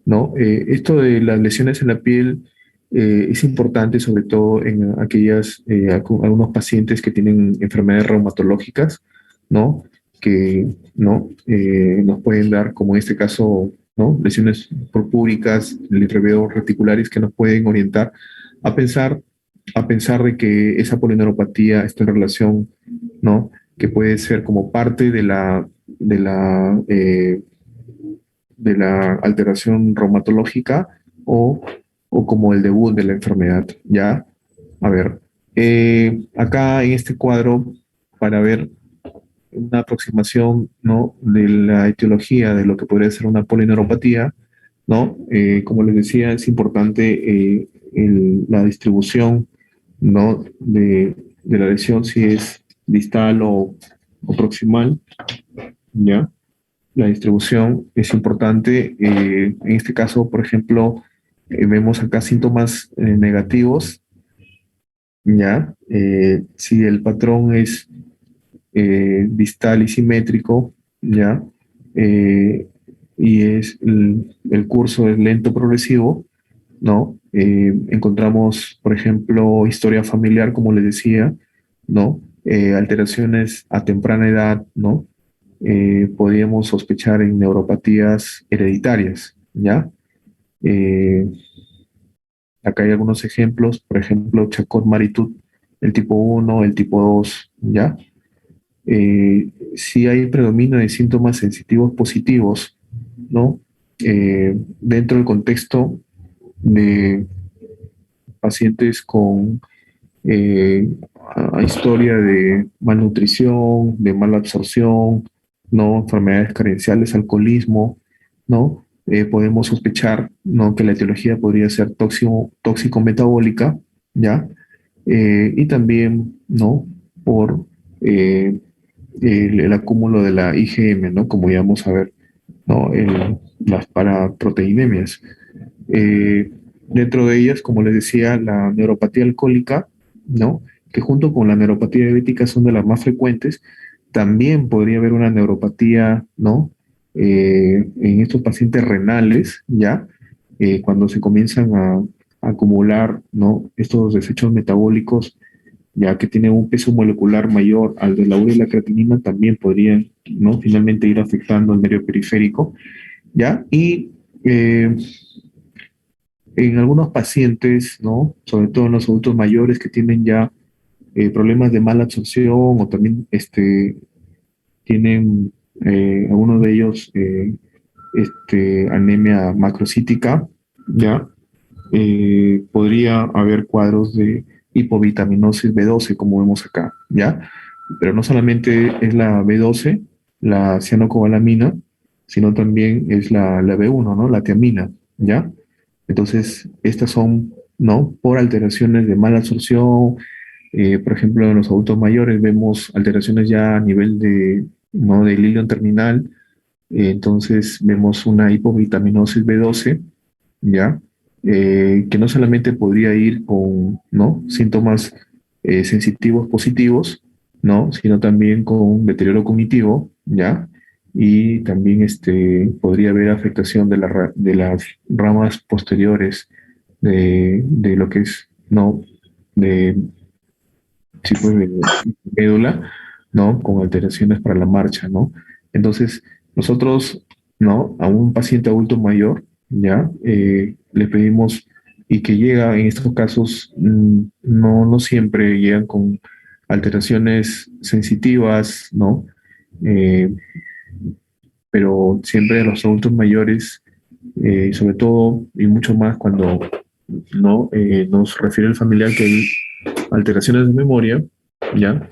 ¿no? Esto de las lesiones en la piel es importante, sobre todo en algunos pacientes que tienen enfermedades reumatológicas, ¿no? Que, ¿no? Nos pueden dar, como en este caso, ¿no? Lesiones purpúricas, linfoveos reticulares que nos pueden orientar a pensar, a pensar de que esa polineuropatía está en relación, ¿no? Que puede ser como parte de la alteración reumatológica o como el debut de la enfermedad, ¿ya? A ver, acá en este cuadro, para ver una aproximación, ¿no? De la etiología de lo que podría ser una polineuropatía, ¿no? Como les decía, es importante la distribución, ¿no? De la lesión, si es distal o proximal, ¿ya? La distribución es importante. En este caso, por ejemplo, vemos acá síntomas negativos, ¿ya? Si el patrón es distal y simétrico, ¿ya? Eh, y el curso es lento progresivo, ¿no? Encontramos, por ejemplo, historia familiar, como les decía, ¿no? Alteraciones a temprana edad, ¿no? Podríamos sospechar en neuropatías hereditarias, ¿ya? Eh, Acá hay algunos ejemplos, por ejemplo, Charcot-Marie-Tooth, el tipo 1, el tipo 2, ¿ya? Si hay predominio de síntomas sensitivos positivos, ¿no? Dentro del contexto de pacientes con historia de malnutrición, de mala absorción, ¿no? Enfermedades carenciales, alcoholismo, ¿no? Podemos sospechar, ¿no? Que la etiología podría ser tóxico-metabólica, ¿ya? Y también, ¿no? Por el acúmulo de la IgM, ¿no? Como ya vamos a ver, ¿no? Las paraproteinemias. Dentro de ellas, como les decía, la neuropatía alcohólica, ¿no? Que junto con la neuropatía diabética son de las más frecuentes. También podría haber una neuropatía, ¿no? En estos pacientes renales, ¿ya? Cuando se comienzan a acumular, ¿no? Estos desechos metabólicos, ya que tienen un peso molecular mayor al de la urea y la creatinina, también podrían, ¿no? Finalmente ir afectando el medio periférico, ¿ya? Y en algunos pacientes, ¿no? Sobre todo en los adultos mayores que tienen ya problemas de mala absorción o también tienen algunos de ellos anemia macrocítica, ¿ya? Podría haber cuadros de hipovitaminosis B12, como vemos acá, ¿ya? Pero no solamente es la B12, la cianocobalamina, sino también es la B1, ¿no? La tiamina, ¿ya? Entonces, estas son, ¿no? Por alteraciones de mala absorción. Por ejemplo, en los adultos mayores vemos alteraciones ya a nivel de, ¿no? Del hilo terminal. Entonces, vemos una hipovitaminosis B12, ¿ya? Que no solamente podría ir con, ¿no? Síntomas sensitivos positivos, ¿no? Sino también con deterioro cognitivo, ¿ya? Y también podría haber afectación de las ramas posteriores de lo que es, ¿no? De tipo de médula, ¿no? Con alteraciones para la marcha, ¿no? Entonces, nosotros, ¿no? A un paciente adulto mayor, ¿ya? Le pedimos, y que llega en estos casos, no siempre llegan con alteraciones sensitivas, ¿no? Eh, pero siempre a los adultos mayores, sobre todo y mucho más cuando no nos refiere el familiar que hay alteraciones de memoria, ¿ya?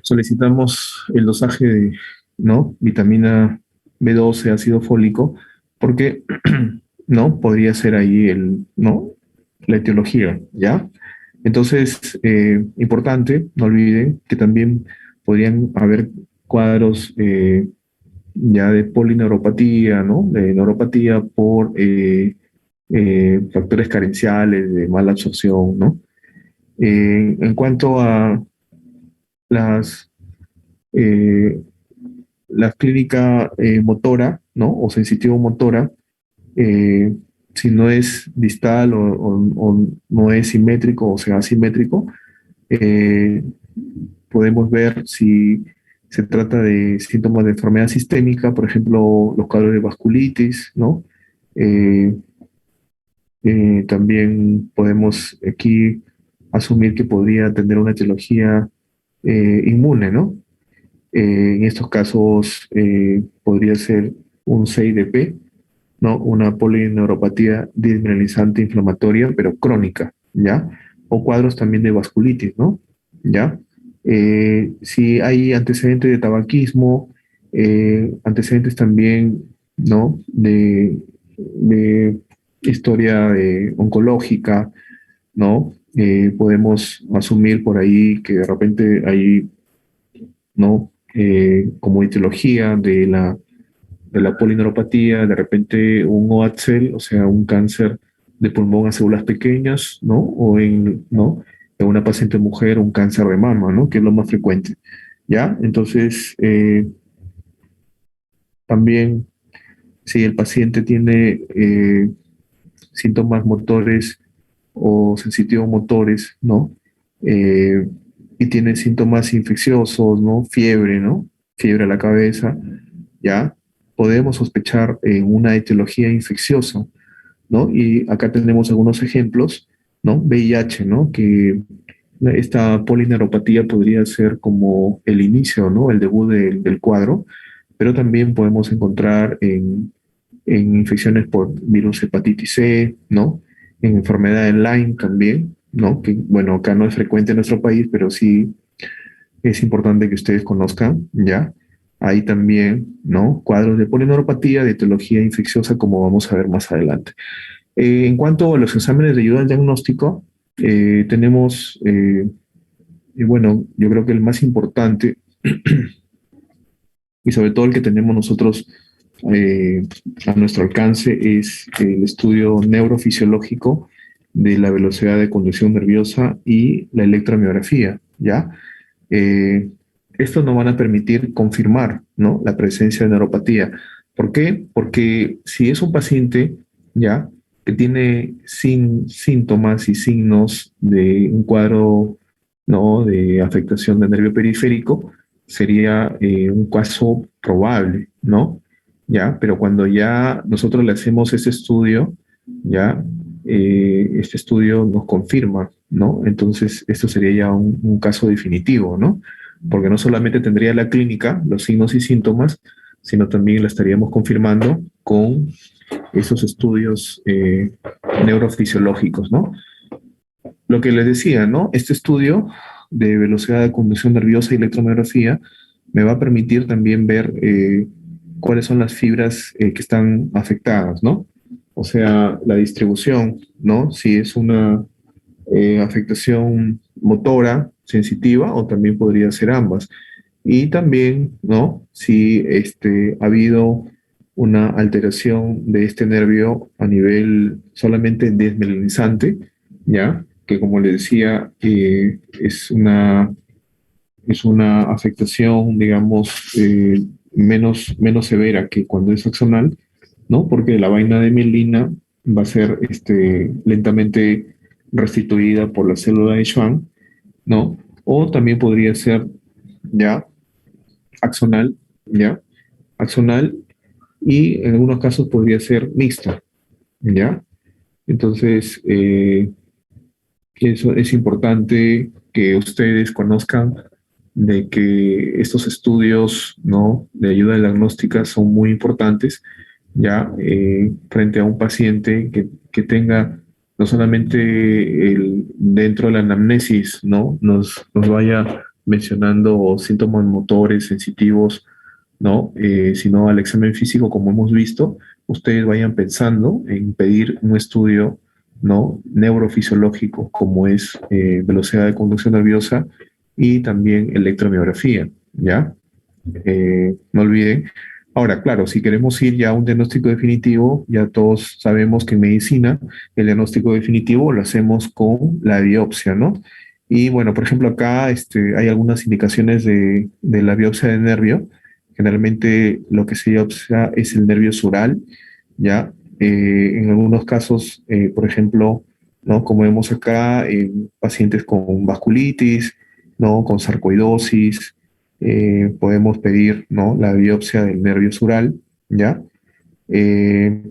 Solicitamos el dosaje de, ¿no? Vitamina B12, ácido fólico, porque, ¿no? Podría ser ahí ¿no? La etiología, ¿ya? Entonces, importante, no olviden que también podrían haber cuadros ya de polineuropatía, ¿no? De neuropatía por factores carenciales, de mala absorción, ¿no? En cuanto a las, eh, la clínica motora, ¿no? O sensitivo-motora, eh, si no es distal o no es simétrico o sea asimétrico, eh, podemos ver si se trata de síntomas de enfermedad sistémica, por ejemplo, los cuadros de vasculitis, ¿no? Eh, También podemos aquí asumir que podría tener una etiología inmune, ¿no? En estos casos podría ser un CIDP, ¿no? Una polineuropatía desmineralizante inflamatoria, pero crónica, ¿ya? O cuadros también de vasculitis, ¿no? ¿Ya? Si hay antecedentes de tabaquismo, antecedentes también, ¿no? De historia oncológica, ¿no? Podemos asumir por ahí que de repente hay, ¿no? Como etiología de la polineuropatía, de repente un OATSEL, o sea, un cáncer de pulmón a células pequeñas, ¿no? O ¿no? En una paciente mujer, un cáncer de mama, ¿no? Que es lo más frecuente, ¿ya? Entonces, también si el paciente tiene síntomas motores o sensitivos motores, ¿no? Eh, y tiene síntomas infecciosos, ¿no? Fiebre, ¿no? Fiebre a la cabeza, ¿ya? Podemos sospechar una etiología infecciosa, ¿no? Y acá tenemos algunos ejemplos, ¿no? VIH, ¿no? Que esta polineuropatía podría ser como el inicio, ¿no? El debut del cuadro, pero también podemos encontrar en infecciones por virus hepatitis C, ¿no? En enfermedad de Lyme también, ¿no? Que, bueno, acá no es frecuente en nuestro país, pero sí es importante que ustedes conozcan, ¿ya? Hay también, ¿no? Cuadros de polineuropatía, de etiología infecciosa, como vamos a ver más adelante. En cuanto a los exámenes de ayuda al diagnóstico, tenemos, y bueno, yo creo que el más importante, y sobre todo el que tenemos nosotros eh, a nuestro alcance, es el estudio neurofisiológico de la velocidad de conducción nerviosa y la electromiografía, ¿ya? eh, Estos nos van a permitir confirmar, ¿no? La presencia de neuropatía. ¿Por qué? Porque si es un paciente ya que tiene síntomas y signos de un cuadro, ¿no? De afectación del nervio periférico, sería un caso probable, ¿no? Ya, pero cuando ya nosotros le hacemos ese estudio, ya este estudio nos confirma, ¿no? Entonces, esto sería ya un caso definitivo, ¿no? Porque no solamente tendría la clínica, los signos y síntomas, sino también la estaríamos confirmando con esos estudios neurofisiológicos, ¿no? Lo que les decía, ¿no? Este estudio de velocidad de conducción nerviosa y electromiografía me va a permitir también ver cuáles son las fibras que están afectadas, ¿no? O sea, la distribución, ¿no? Si es una afectación motora sensitiva o también podría ser ambas. Y también, ¿no? Si ha habido una alteración de este nervio a nivel solamente desmelanizante, ¿ya? Que como le decía, es una afectación, digamos, menos severa que cuando es axonal, ¿no? Porque la vaina de mielina va a ser lentamente restituida por la célula de Schwann, ¿no? O también podría ser ya axonal, ya, axonal, y en algunos casos podría ser mixta, ¿ya? Entonces, eso es importante que ustedes conozcan de que estos estudios, ¿no? De ayuda diagnóstica son muy importantes, ya frente a un paciente que tenga no solamente dentro de la anamnesis, ¿no? Nos vaya mencionando síntomas motores sensitivos, ¿no? Sino al examen físico, como hemos visto, ustedes vayan pensando en pedir un estudio, ¿no? Neurofisiológico, como es velocidad de conducción nerviosa y también electromiografía, ¿ya? No olviden. Ahora, claro, si queremos ir ya a un diagnóstico definitivo, ya todos sabemos que en medicina el diagnóstico definitivo lo hacemos con la biopsia, ¿no? Y bueno, por ejemplo, acá hay algunas indicaciones de la biopsia de nervio Generalmente lo que se biopsia es el nervio sural, ¿ya? En algunos casos, por ejemplo, ¿no? Como vemos acá, en pacientes con vasculitis, ¿no? Con sarcoidosis, podemos pedir, ¿no? La biopsia del nervio sural, ¿ya? Eh,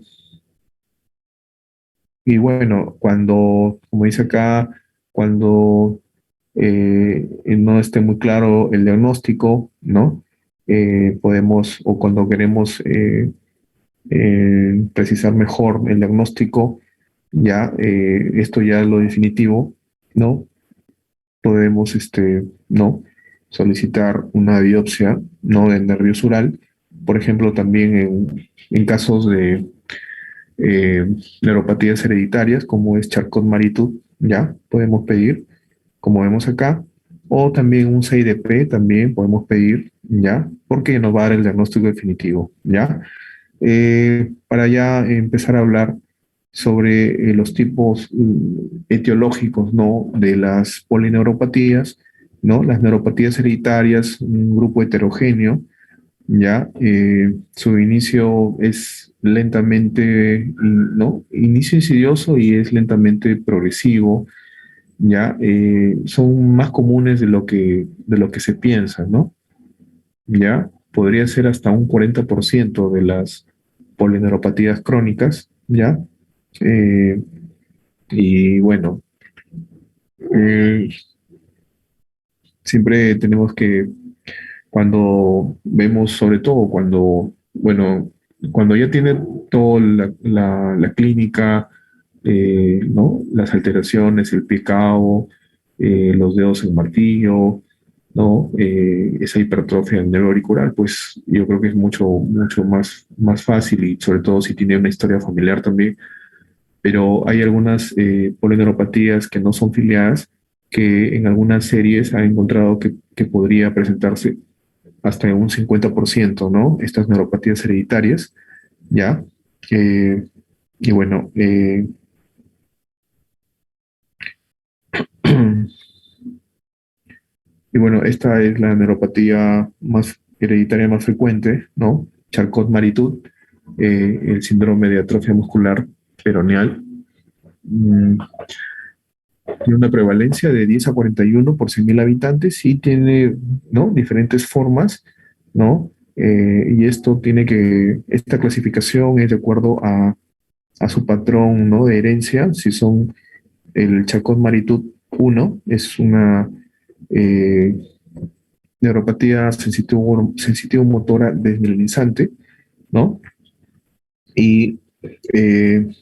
y bueno, cuando, como dice acá, cuando no esté muy claro el diagnóstico, ¿no? Podemos, o cuando queremos precisar mejor el diagnóstico, ya, esto ya es lo definitivo, ¿no? Podemos, ¿no? Solicitar una biopsia, ¿no? Del nervio sural, por ejemplo, también en casos de eh, neuropatías hereditarias, como es Charcot-Marie-Tooth, ya, podemos pedir, como vemos acá, o también un 6DP también podemos pedir, ya, porque nos va a dar el diagnóstico definitivo, ya. Para ya empezar a hablar sobre los tipos etiológicos, ¿no? De las polineuropatías, ¿no? Las neuropatías hereditarias, un grupo heterogéneo, ¿ya? Su inicio es lentamente, ¿no? Inicio insidioso y es lentamente progresivo, ¿ya? Son más comunes de lo que se piensa, ¿no? ¿Ya? Podría ser hasta un 40% de las polineuropatías crónicas, ¿ya? Eh, y bueno, eh, siempre tenemos que, cuando vemos, sobre todo cuando, bueno, cuando ya tiene toda la clínica, ¿no? Las alteraciones, el picado, los dedos en martillo, ¿no? Esa hipertrofia del nervio auricular, pues yo creo que es mucho más fácil y sobre todo si tiene una historia familiar también, pero hay algunas polineuropatías que no son filiadas que en algunas series han encontrado que podría presentarse hasta un 50%, ¿no? Estas neuropatías hereditarias, ¿ya? Eh, y bueno, y bueno, esta es la neuropatía más hereditaria más frecuente, ¿no? Charcot-Marie-Tooth, el síndrome de atrofia muscular peroneal. Mm, Tiene una prevalencia de 10 a 41 por 100.000 habitantes y tiene, ¿no? Diferentes formas, ¿no? Y esto tiene que, esta clasificación es de acuerdo a su patrón, ¿no? De herencia, si son el Charcot-Marie-Tooth 1, es una eh, neuropatía sensitivo-motora desmielinizante, ¿no? Y en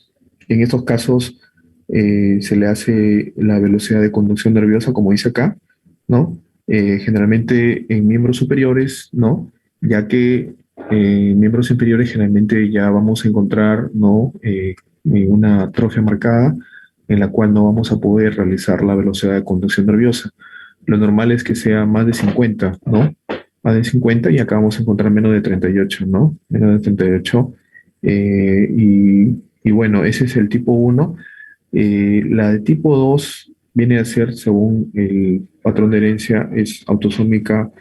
estos casos se le hace la velocidad de conducción nerviosa, como dice acá, ¿no? Generalmente en miembros superiores, ¿no? Ya que en miembros inferiores generalmente ya vamos a encontrar, ¿no? Una atrofia marcada en la cual no vamos a poder realizar la velocidad de conducción nerviosa. Lo normal es que sea más de 50, ¿no? Más de 50 y acá vamos a encontrar menos de 38, ¿no? Menos de 38. Y bueno, ese es el tipo uno. La de tipo 2 viene a ser, según el patrón de herencia, es autosómica,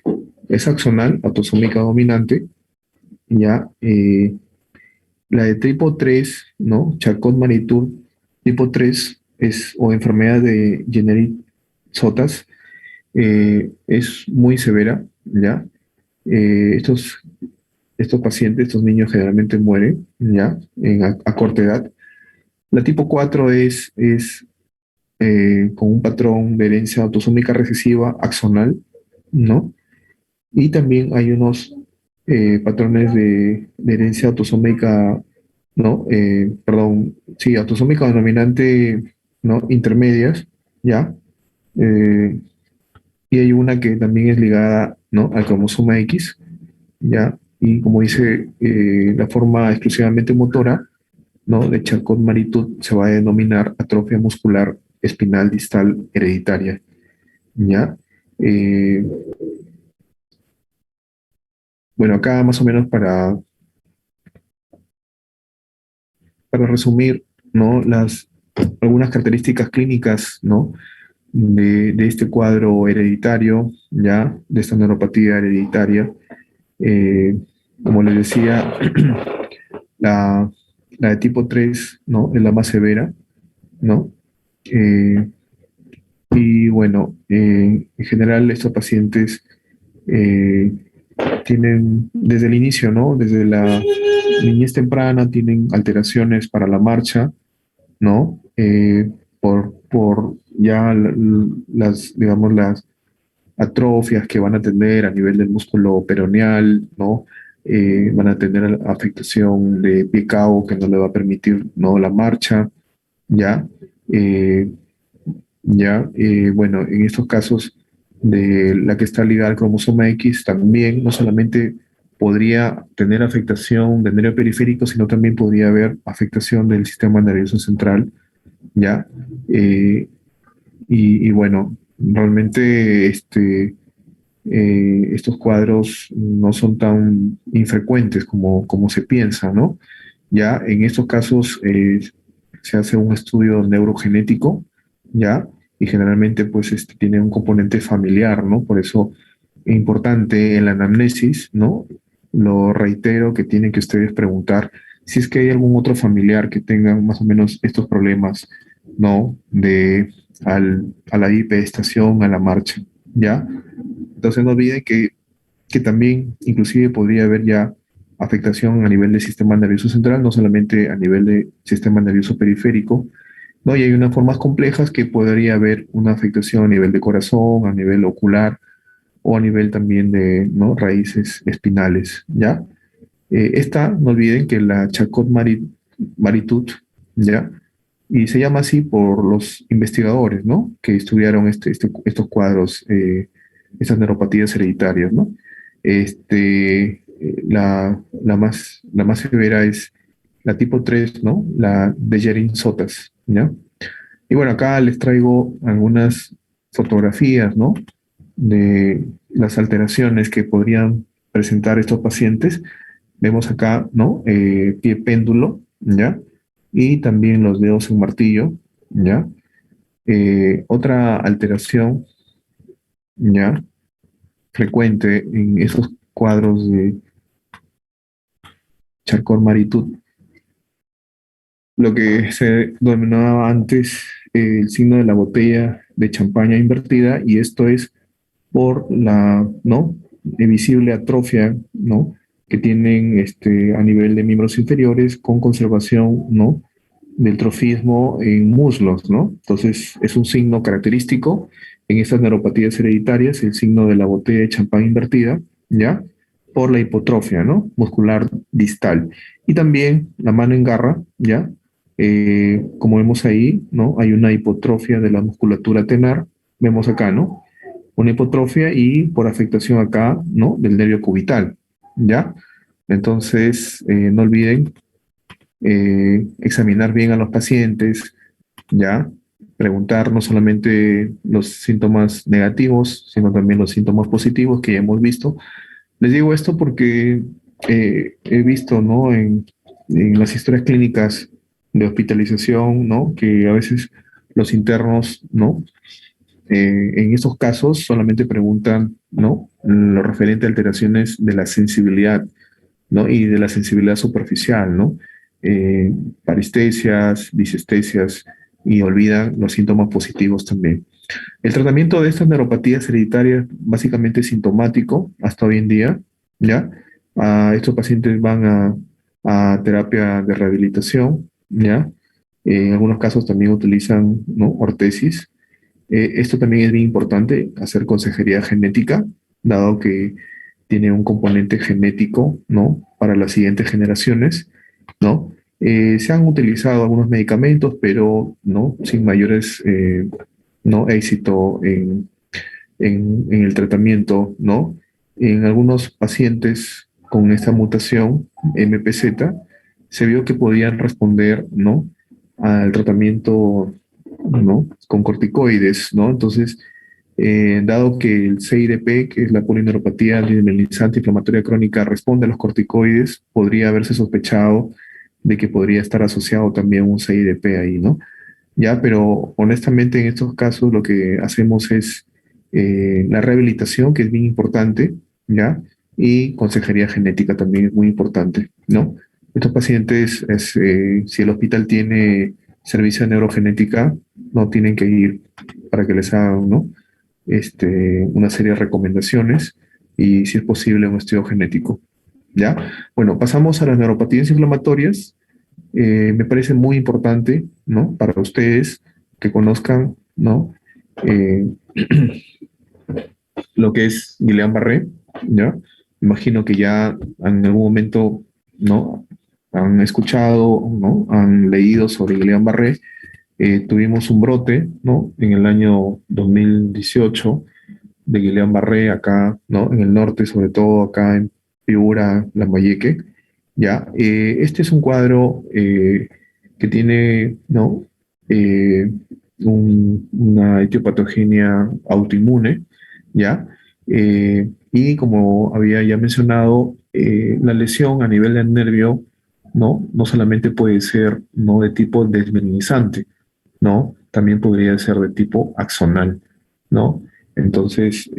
es axonal, autosómica dominante, ¿ya? La de tipo 3, ¿no? Charcot-Marie-Tooth, tipo 3 es, o enfermedad de Jennerich-Sotas, es muy severa, ¿ya? Estos pacientes, estos niños generalmente mueren, ¿ya? A corta edad. La tipo 4 es con un patrón de herencia autosómica recesiva axonal, ¿no? Y también hay unos patrones de herencia autosómica, ¿no? Perdón, sí, autosómica dominante, ¿no? Intermedias, ¿ya? Eh, y hay una que también es ligada, ¿no? Al cromosoma X, ¿ya? Y como dice, la forma exclusivamente motora, ¿no? De Charcot-Marie-Tooth se va a denominar atrofia muscular espinal distal hereditaria, ¿ya? Eh, bueno, acá más o menos para resumir, ¿no? Algunas características clínicas, ¿no? De este cuadro hereditario, ¿ya? De esta neuropatía hereditaria. Eh, Como les decía, la, la de tipo 3, ¿no? Es la más severa, ¿no? Eh, y bueno, en general estos pacientes eh, tienen desde el inicio, ¿no? Desde la niñez temprana tienen alteraciones para la marcha, ¿no? Por ya las, digamos, las atrofias que van a tener a nivel del músculo peroneal, ¿no? Van a tener afectación de pie cao que no le va a permitir, ¿no? La marcha, ¿ya? Eh, bueno, en estos casos de la que está ligada al cromosoma X, también no solamente podría tener afectación del nervio periférico, sino también podría haber afectación del sistema nervioso central, ¿ya? Eh, y bueno, realmente estos cuadros no son tan infrecuentes como se piensa, ¿no? Ya en estos casos se hace un estudio neurogenético, ¿ya? Y generalmente pues tiene un componente familiar, ¿no? Por eso es importante en la anamnesis, ¿no? Lo reitero que tienen que ustedes preguntar si es que hay algún otro familiar que tenga más o menos estos problemas, ¿no? A la hiperestación, a la marcha, ¿ya? Entonces no olviden que también inclusive podría haber ya afectación a nivel del sistema nervioso central, no solamente a nivel del sistema nervioso periférico, ¿no? Y hay unas formas complejas que podría haber una afectación a nivel de corazón, a nivel ocular o a nivel también de, ¿no? Raíces espinales, ¿ya? Esta, no olviden que la Charcot-Marie-Tooth, ¿ya? Y se llama así por los investigadores, ¿no? Que estudiaron estos cuadros, estas neuropatías hereditarias, ¿no? La más severa es la tipo 3, ¿no? La de Jerin-Sotas, ¿ya? Y bueno, acá les traigo algunas fotografías, ¿no? De las alteraciones que podrían presentar estos pacientes. Vemos acá, ¿no? Pie péndulo, ¿ya? Y también los dedos en martillo, ¿ya? Otra alteración, ¿ya? Frecuente en esos cuadros de Charcot-Marie-Tooth, lo que se denominaba antes el signo de la botella de champaña invertida, y esto es por la, ¿no? Visible atrofia, ¿no? Que tienen a nivel de miembros inferiores con conservación, ¿no? Del trofismo en muslos, ¿no? Entonces, es un signo característico en estas neuropatías hereditarias, el signo de la botella de champán invertida, ¿ya? Por la hipotrofia, ¿no? Muscular distal. Y también la mano en garra, ¿ya? Como vemos ahí, ¿no? Hay una hipotrofia de la musculatura tenar, vemos acá, ¿no? Una hipotrofia y por afectación acá, ¿no? Del nervio cubital, ¿ya? Entonces, no olviden examinar bien a los pacientes, ¿ya? Preguntar no solamente los síntomas negativos, sino también los síntomas positivos que ya hemos visto. Les digo esto porque he visto, ¿no? En las historias clínicas de hospitalización, ¿no? Que a veces los internos, ¿no? En estos casos solamente preguntan, ¿no? Lo referente a alteraciones de la sensibilidad, ¿no? Y de la sensibilidad superficial, ¿no? Eh, Parestesias, disestesias y olvidan los síntomas positivos también. El tratamiento de estas neuropatías hereditarias básicamente es sintomático hasta hoy en día, ¿ya? Estos pacientes van a terapia de rehabilitación, ¿ya? En algunos casos también utilizan, ¿no? Ortesis. Esto también es bien importante, hacer consejería genética, dado que tiene un componente genético, ¿no? Para las siguientes generaciones, ¿no? Se han utilizado algunos medicamentos, pero no sin mayores no éxito en el tratamiento, ¿no? En algunos pacientes con esta mutación MPZ se vio que podían responder, ¿no? Al tratamiento, ¿no? Con corticoides, ¿no? Entonces, dado que el CIDP, que es la polineuropatía desmielinizante inflamatoria crónica, responde a los corticoides, podría haberse sospechado de que podría estar asociado también un CIDP ahí, ¿no? Ya, pero honestamente en estos casos lo que hacemos es la rehabilitación, que es bien importante, ¿ya? y consejería genética también es muy importante, ¿no? Estos pacientes, si el hospital tiene servicio de neurogenética, no tienen que ir para que les hagan, ¿no? Una serie de recomendaciones y, si es posible, un estudio genético. ¿Ya? Bueno, pasamos a las neuropatías inflamatorias. Me parece muy importante, ¿no? Para ustedes que conozcan, ¿no? Eh, lo que es Guillain-Barré, ¿ya? Imagino que ya en algún momento, ¿no? Han escuchado, ¿no? Han leído sobre Guillain-Barré. Tuvimos un brote, ¿no? En el año 2018 de Guillain-Barré acá, ¿no? En el norte, sobre todo acá en Piura, Lambayeque, ¿ya? Este es un cuadro que tiene, ¿no? Eh, una etiopatogenia autoinmune, ¿ya? Y como había ya mencionado, la lesión a nivel del nervio, ¿no? No solamente puede ser, ¿no? De tipo desmielinizante, ¿no? También podría ser de tipo axonal, ¿no? Entonces,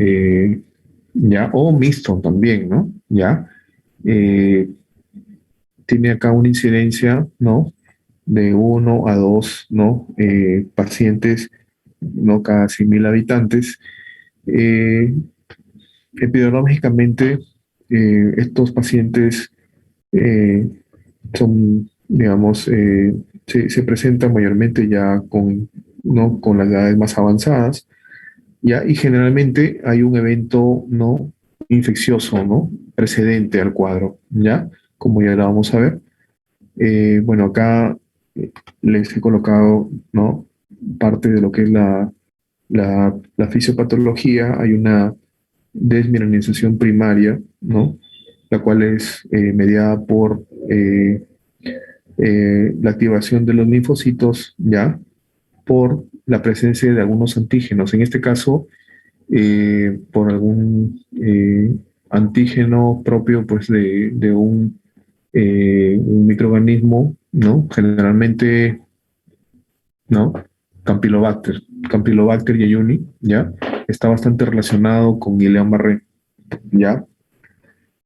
ya, o mixto también, ¿no? Ya, eh, tiene acá una incidencia, ¿no? De 1 a 2, ¿no? Pacientes, ¿no? Cada 100.000 habitantes. Eh, Epidemiológicamente, estos pacientes eh, son, digamos, se presentan mayormente ya con, ¿no? Con las edades más avanzadas, ¿ya? Y generalmente hay un evento, ¿no? Infeccioso, ¿no? Precedente al cuadro, ¿ya? Como ya lo vamos a ver. Bueno, acá les he colocado, ¿no? Parte de lo que es la fisiopatología. Hay una desmineralización primaria, ¿no? La cual es mediada por la activación de los linfocitos, ¿ya? Por la presencia de algunos antígenos. En este caso, por algún antígeno propio, pues, un microorganismo, ¿no? Generalmente, ¿no? Campylobacter. Campylobacter jejuni, ¿ya? Está bastante relacionado con Guillain-Barré, ¿ya?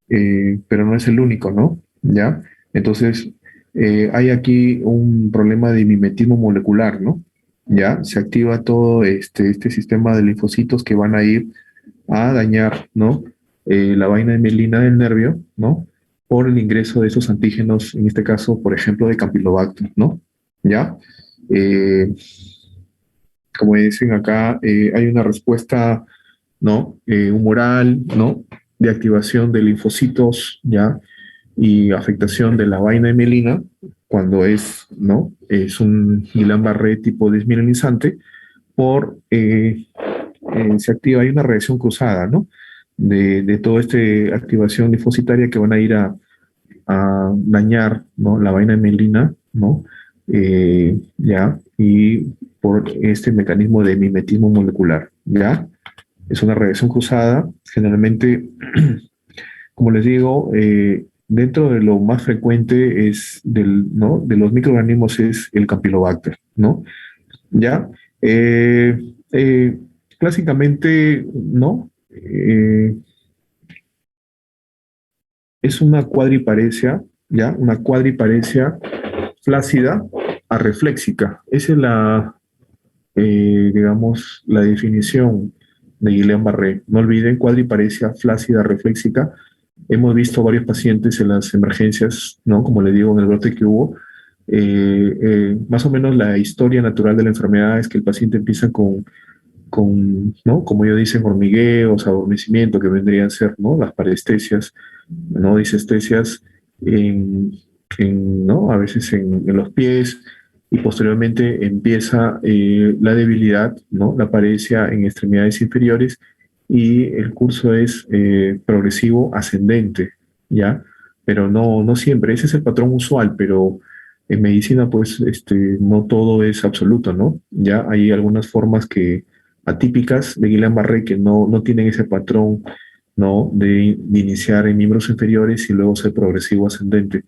Pero no es el único, ¿no? ¿Ya? Entonces, hay aquí un problema de mimetismo molecular, ¿no? ¿Ya? Se activa todo este sistema de linfocitos que van a ir a dañar, ¿no? La vaina de mielina del nervio, ¿no? Por el ingreso de esos antígenos, en este caso, por ejemplo, de Campylobacter, ¿no? ¿Ya? Eh, Como dicen acá, hay una respuesta, ¿no? Humoral, ¿no? De activación de linfocitos, ¿ya? Y afectación de la vaina de mielina cuando es, ¿no? Es un Guillain-Barré tipo desmielinizante por se activa, hay una reacción cruzada, ¿no? De toda esta activación linfocitaria que van a ir a dañar, ¿no? La vaina de mielina, ¿no? Ya, y por este mecanismo de mimetismo molecular, ¿ya? Es una reacción cruzada, generalmente, como les digo, dentro de lo más frecuente es ¿no? De los microorganismos es el Campylobacter, ¿no? ¿Ya? Eh, eh, Clásicamente, ¿no? Es una cuadriparesia, ¿ya? Una cuadriparesia flácida a reflexica. Esa es digamos, la definición de Guillain-Barré. No olviden, cuadriparesia flácida reflexica. Hemos visto varios pacientes en las emergencias, ¿no? Como le digo, en el brote que hubo. Más o menos la historia natural de la enfermedad es que el paciente empieza ¿no? Como ellos dicen, hormigueos, adormecimiento, que vendrían a ser, ¿no? Las parestesias, ¿no? Disestesias en, ¿no? A veces en los pies, y posteriormente empieza la debilidad, ¿no? La paresia en extremidades inferiores, y el curso es progresivo ascendente, ¿ya? Pero no siempre, ese es el patrón usual, pero en medicina, pues, no todo es absoluto, ¿no? Ya hay algunas formas atípicas de Guillain-Barré que no tienen ese patrón, ¿no? De iniciar en miembros inferiores y luego ser progresivo ascendente,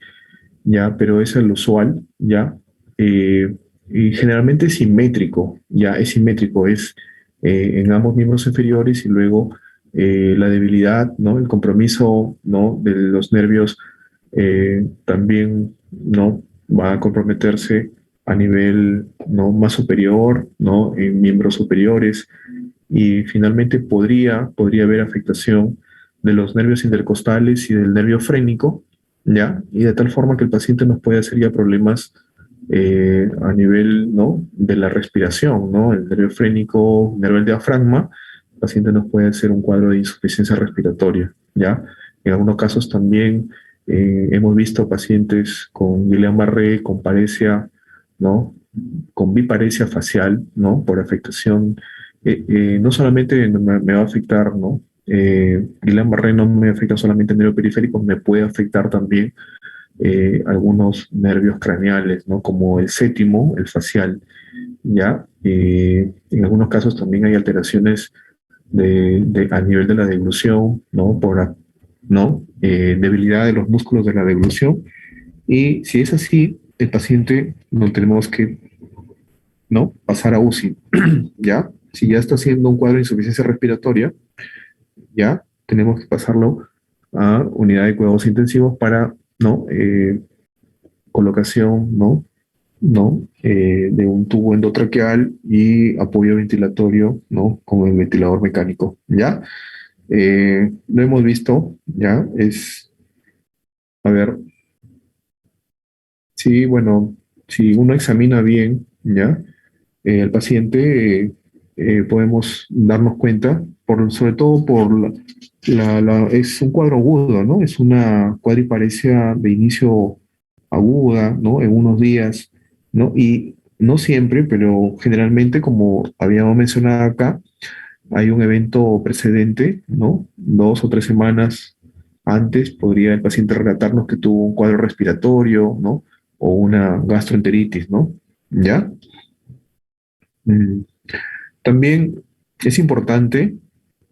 ¿ya? Pero es el usual, ¿ya? Eh, y generalmente es simétrico, ¿ya? Es simétrico, es en ambos miembros inferiores y luego la debilidad, ¿no? El compromiso, ¿no? De los nervios también, ¿no? Va a comprometerse a nivel, ¿no? Más superior, ¿no? En miembros superiores y finalmente podría haber afectación de los nervios intercostales y del nervio frénico, ¿ya? Y de tal forma que el paciente nos puede hacer ya problemas a nivel, ¿no? De la respiración, ¿no? El nervio frénico, el nervio del diafragma, el paciente nos puede hacer un cuadro de insuficiencia respiratoria, ¿ya? En algunos casos también hemos visto pacientes con Guillain-Barré, con paresia, ¿no? Con biparesia facial, ¿no? Por afectación no solamente me va a afectar, ¿no? Guillain-Barré no me afecta solamente el nervio periférico, me puede afectar también algunos nervios craneales, ¿no? Como el séptimo, el facial, ¿ya? En algunos casos también hay alteraciones a nivel de la deglución, ¿no? ¿no? Debilidad de los músculos de la deglución. Y si es así, el paciente no tenemos que, ¿no? Pasar a UCI, ¿ya? Si ya está haciendo un cuadro de insuficiencia respiratoria, ya tenemos que pasarlo a unidad de cuidados intensivos para, ¿no? Colocación, ¿no? ¿No? De un tubo endotraqueal y apoyo ventilatorio, ¿no? Con el ventilador mecánico, ¿ya? Lo hemos visto, ¿ya? A ver, sí, bueno, si uno examina bien, ¿ya? El paciente, podemos darnos cuenta, sobre todo por es un cuadro agudo, ¿no? Es una cuadriparesia de inicio aguda, ¿no? En unos días, ¿no? Y no siempre, pero generalmente, como habíamos mencionado acá, hay un evento precedente, ¿no? 2 o 3 semanas antes podría el paciente relatarnos que tuvo un cuadro respiratorio, ¿no? O una gastroenteritis, ¿no? ¿Ya? Mm. También es importante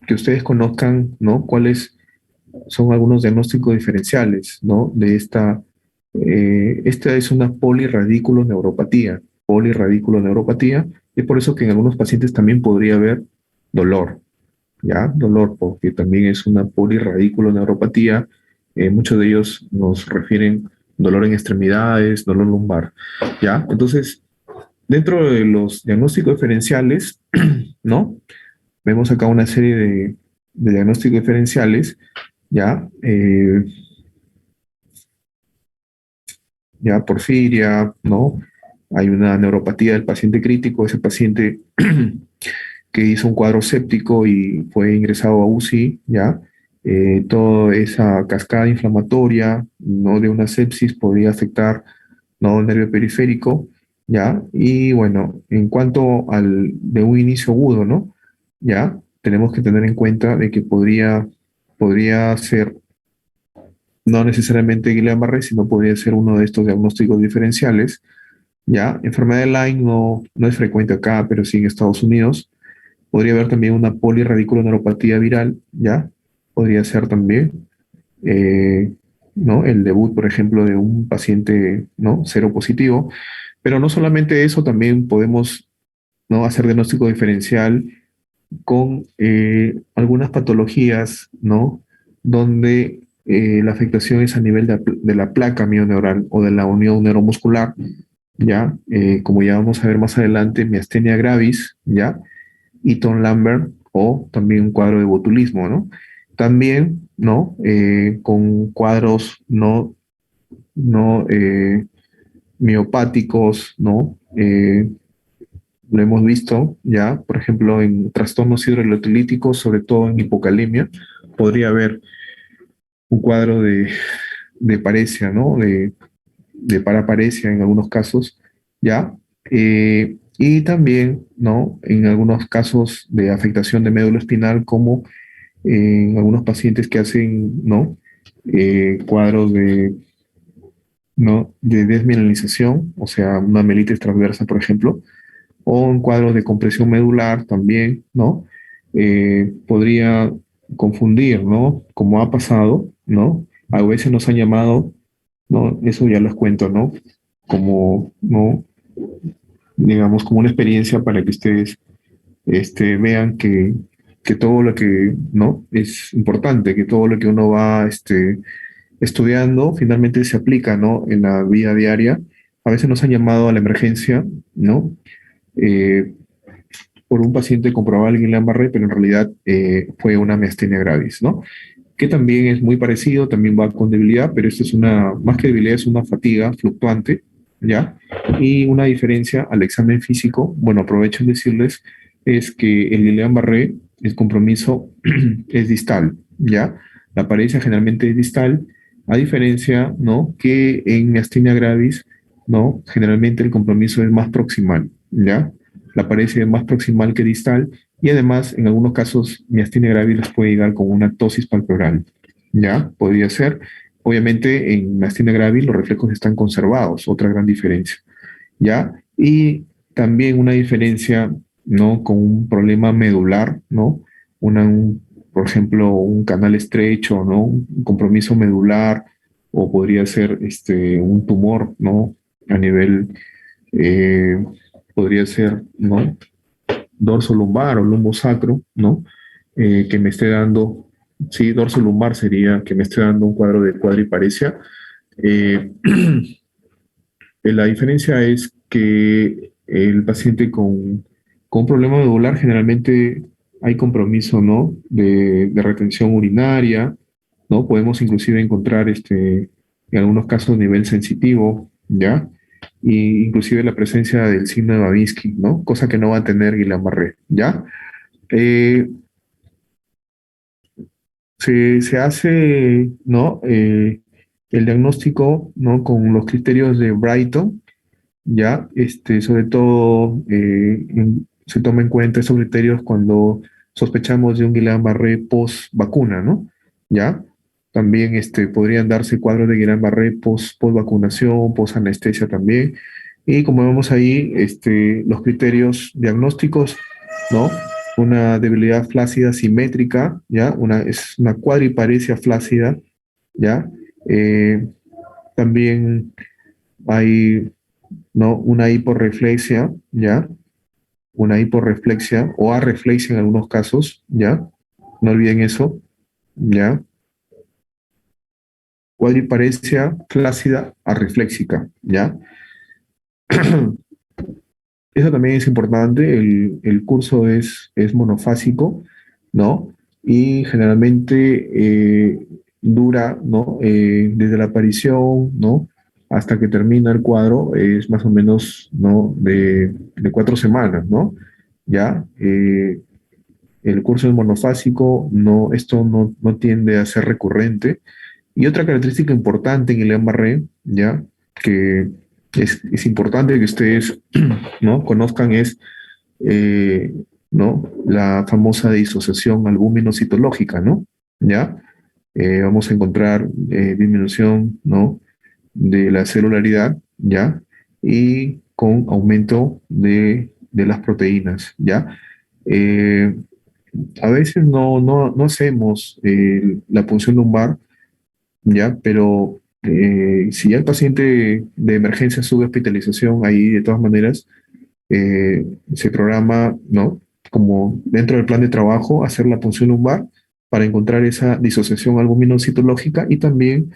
que ustedes conozcan, ¿no? Cuáles son algunos diagnósticos diferenciales, ¿no? Esta es una polirradiculoneuropatía, y por eso que en algunos pacientes también podría haber dolor, ¿ya? Dolor, porque también es una polirradiculoneuropatía. Muchos de ellos nos refieren dolor en extremidades, dolor lumbar, ¿ya? Entonces, dentro de los diagnósticos diferenciales, ¿no? Vemos acá una serie de diagnósticos diferenciales, ¿ya? Ya porfiria, ¿no? Hay una neuropatía del paciente crítico, ese paciente que hizo un cuadro séptico y fue ingresado a UCI, ¿ya? Toda esa cascada inflamatoria, ¿no? De una sepsis podría afectar, ¿no? El nervio periférico, ¿ya? Y bueno, en cuanto al de un inicio agudo, ¿no? ¿Ya? Tenemos que tener en cuenta de que podría ser no necesariamente Guillain-Barré, sino podría ser uno de estos diagnósticos diferenciales, ¿ya? Enfermedad de Lyme no es frecuente acá, pero sí en Estados Unidos. Podría haber también una polirradiculoneuropatía viral, ¿ya? Podría ser también, eh, ¿no? El debut, por ejemplo, de un paciente, ¿no? Cero positivo. Pero no solamente eso, también podemos, ¿no? Hacer diagnóstico diferencial con algunas patologías, ¿no? Donde la afectación es a nivel de la placa mioneural o de la unión neuromuscular, ¿ya? Como ya vamos a ver más adelante, miastenia gravis, ¿ya? Eaton Lambert o también un cuadro de botulismo, ¿no? También, ¿no? Con cuadros no miopáticos, ¿no? Lo hemos visto ya, por ejemplo, en trastornos hidroelectrolíticos, sobre todo en hipocalemia, podría haber un cuadro de paresia, ¿no? De paraparesia en algunos casos, ¿ya? Y también, ¿no? En algunos casos de afectación de médula espinal, como en algunos pacientes que hacen, ¿no? Cuadros ¿no? De desmineralización, o sea, una mielitis transversa, por ejemplo, o en cuadros de compresión medular también, ¿no? Podría confundir, ¿no? Como ha pasado, ¿no? A veces nos han llamado, ¿no? Eso ya les cuento, ¿no? Como, ¿no? Digamos, como una experiencia para que ustedes vean que que todo lo que, ¿no? Es importante, que todo lo que uno va estudiando finalmente se aplica, ¿no? En la vida diaria. A veces nos han llamado a la emergencia, ¿no? Eh, por un paciente con probable Guillain-Barré, pero en realidad fue una miastenia gravis, ¿no? Que también es muy parecido, también va con debilidad, pero esto es una, más que debilidad, es una fatiga fluctuante, ¿ya? Y una diferencia al examen físico, bueno, aprovecho en decirles, es que el Guillain-Barré, el compromiso es distal, ¿ya? La apariencia generalmente es distal, a diferencia, ¿no? Que en miastenia gravis, ¿no? Generalmente el compromiso es más proximal, ¿ya? La apariencia es más proximal que distal, y además, en algunos casos, miastenia gravis les puede llegar con una tosis palpebral. ¿Ya? Podría ser. Obviamente, en miastenia gravis los reflejos están conservados, otra gran diferencia. ¿Ya? Y también una diferencia, ¿no? Con un problema medular, ¿no? Por ejemplo, un canal estrecho, ¿no? Un compromiso medular, o podría ser un tumor, ¿no? A nivel, eh, podría ser, ¿no? Dorso lumbar o lumbosacro, ¿no? Que me esté dando, sí, dorso lumbar sería que me esté dando un cuadro de cuadriparesia. Eh, la diferencia es que el paciente con un problema medular generalmente hay compromiso, ¿no? De retención urinaria, ¿no? Podemos inclusive encontrar en algunos casos nivel sensitivo, ¿ya? Y inclusive la presencia del signo de Babinski, ¿no? Cosa que no va a tener Guillain-Barré, ¿ya? Eh, se hace, ¿no? El diagnóstico, ¿no? Con los criterios de Brighton, ¿ya? Sobre todo se toma en cuenta esos criterios cuando sospechamos de un Guillain-Barré post vacuna, ¿no? ¿Ya? También podrían darse cuadros de Guillain-Barré post vacunación, post anestesia también. Y como vemos ahí, los criterios diagnósticos, ¿no? Una debilidad flácida simétrica, ¿ya? Es una cuadriparesia flácida, ¿ya? Eh, También hay, ¿no? Una hiporreflexia, ¿ya? Una hiporreflexia o arreflexia en algunos casos, ¿ya? No olviden eso, ¿ya? Cuadriparesia flácida arrefléxica, ¿ya? Eso también es importante, el curso es monofásico, ¿no? Y generalmente dura, ¿no? Desde la aparición, ¿no? Hasta que termina el cuadro, es más o menos, ¿no? De 4 semanas, ¿no? Ya, el curso es monofásico, no, esto no tiende a ser recurrente. Y otra característica importante en Guillain-Barré, ¿ya? Que es importante que ustedes, ¿no? Conozcan es, eh, ¿no? La famosa disociación albúmino-citológica, ¿no? ¿Ya? Vamos a encontrar disminución, ¿no? De la celularidad, ¿ya? Y con aumento de las proteínas, ¿ya? Eh, a veces no hacemos la punción lumbar, ¿ya? Pero si ya el paciente de emergencia sube a hospitalización, ahí de todas maneras se programa, ¿no? Como dentro del plan de trabajo, hacer la punción lumbar para encontrar esa disociación albuminocitológica y también,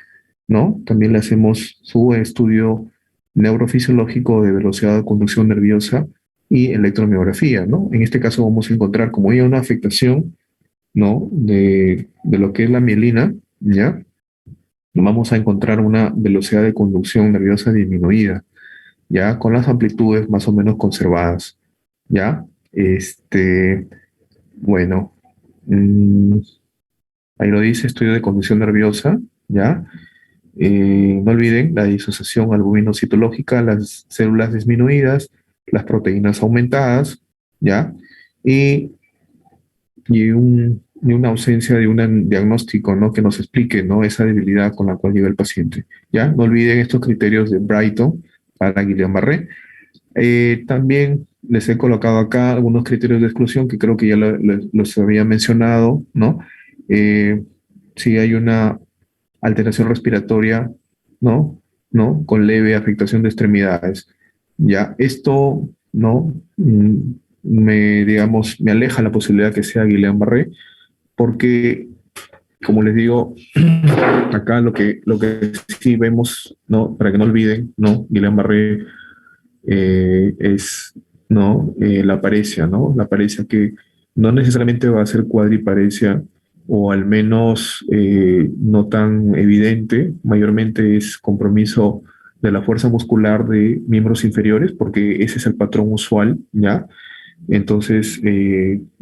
¿no? También le hacemos su estudio neurofisiológico de velocidad de conducción nerviosa y electromiografía, ¿no? En este caso vamos a encontrar como ya una afectación, ¿no? De lo que es la mielina, ¿ya? Vamos a encontrar una velocidad de conducción nerviosa disminuida, ya con las amplitudes más o menos conservadas, ya. Bueno, mm, ahí lo dice, estudio de conducción nerviosa, ya. No olviden la disociación albumino-citológica, las células disminuidas, las proteínas aumentadas, ya. Y y una ausencia de un diagnóstico, ¿no? Que nos explique, ¿no? Esa debilidad con la cual llega el paciente. ¿Ya? No olviden estos criterios de Brighton para Guillain-Barré. También les he colocado acá algunos criterios de exclusión que creo que ya los había mencionado, ¿no? Eh, si hay una alteración respiratoria, ¿no? ¿No? Con leve afectación de extremidades. Ya, esto, ¿no? digamos, me aleja la posibilidad que sea Guillain-Barré, porque, como les digo, acá lo que sí vemos, ¿no? Para que no olviden, ¿no? Guillain-Barré es, ¿no? La paresia, ¿no? La paresia que no necesariamente va a ser cuadriparesia, o al menos no tan evidente, mayormente es compromiso de la fuerza muscular de miembros inferiores, porque ese es el patrón usual, ¿ya? Entonces,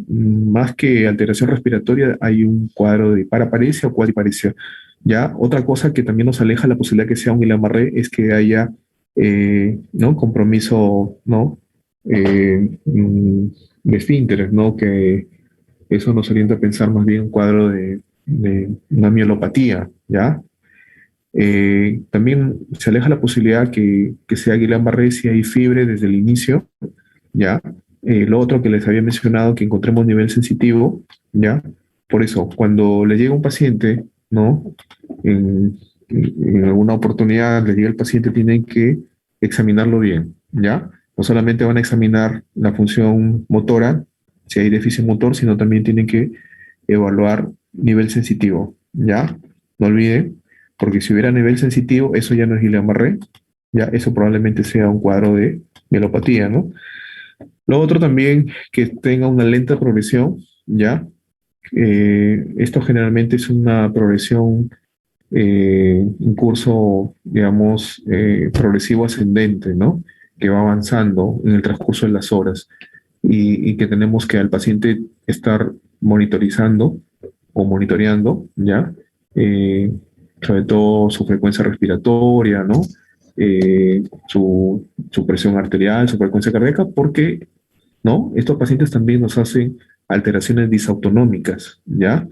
más que alteración respiratoria, hay un cuadro de paraparesia o cuadriparesia. Ya, otra cosa que también nos aleja la posibilidad que sea un Guillain-Barré es que haya, ¿no? Compromiso, ¿no? De esfínteres, ¿no? Que eso nos orienta a pensar más bien un cuadro de una mielopatía, ¿ya? También se aleja la posibilidad que sea Guillain-Barré si hay fiebre desde el inicio, ¿ya? Lo otro que les había mencionado, que encontremos nivel sensitivo, ¿ya? Por eso, cuando le llega un paciente, ¿no? En, en alguna oportunidad le llega el paciente, tienen que examinarlo bien, ¿ya? No solamente van a examinar la función motora, si hay déficit motor, sino también tienen que evaluar nivel sensitivo, ¿ya? No olviden, porque si hubiera nivel sensitivo, eso ya no es Guillain-Barré, ya eso probablemente sea un cuadro de mielopatía, ¿no? Lo otro también, que tenga una lenta progresión, ¿ya? Esto generalmente es una progresión, un curso, digamos, progresivo ascendente, ¿no? Que va avanzando en el transcurso de las horas y que tenemos que al paciente estar monitorizando o monitoreando, ¿ya? Eh, Sobre todo su frecuencia respiratoria, ¿no? Su presión arterial, su frecuencia cardíaca, porque ¿no? Estos pacientes también nos hacen alteraciones disautonómicas, ¿ya?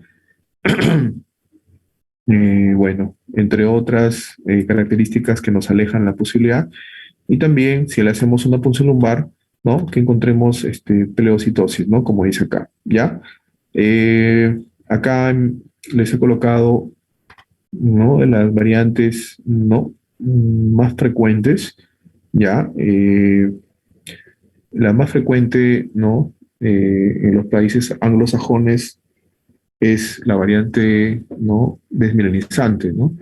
Bueno, entre otras características que nos alejan la posibilidad. Y también, si le hacemos una punción lumbar, ¿no? Que encontremos pleocitosis, ¿no? Como dice acá, ¿ya? Acá les he colocado, ¿no? Las variantes, ¿no? Más frecuentes, ¿ya? La más frecuente, ¿no? En los países anglosajones es la variante, ¿no? Desmineralizante, ¿no?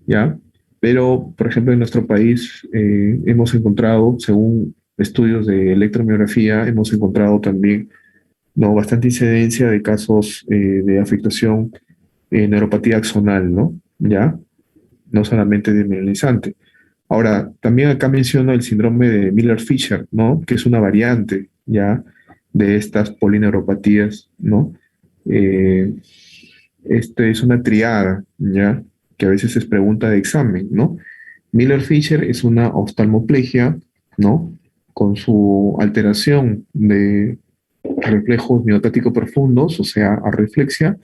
¿Ya? Pero, por ejemplo, en nuestro país hemos encontrado, según estudios de electromiografía, hemos encontrado también, ¿no? Bastante incidencia de casos de afectación neuropatía axonal, ¿no? ¿Ya? No solamente desmineralizante. Ahora, también acá menciono el síndrome de Miller-Fisher, ¿no? Que es una variante ya de estas polineuropatías, ¿no? Eh, este es una triada, ¿ya? Que a veces es pregunta de examen, ¿no? Miller-Fisher es una oftalmoplegia, ¿no? Con su alteración de reflejos miotáticos profundos, o sea, arreflexia,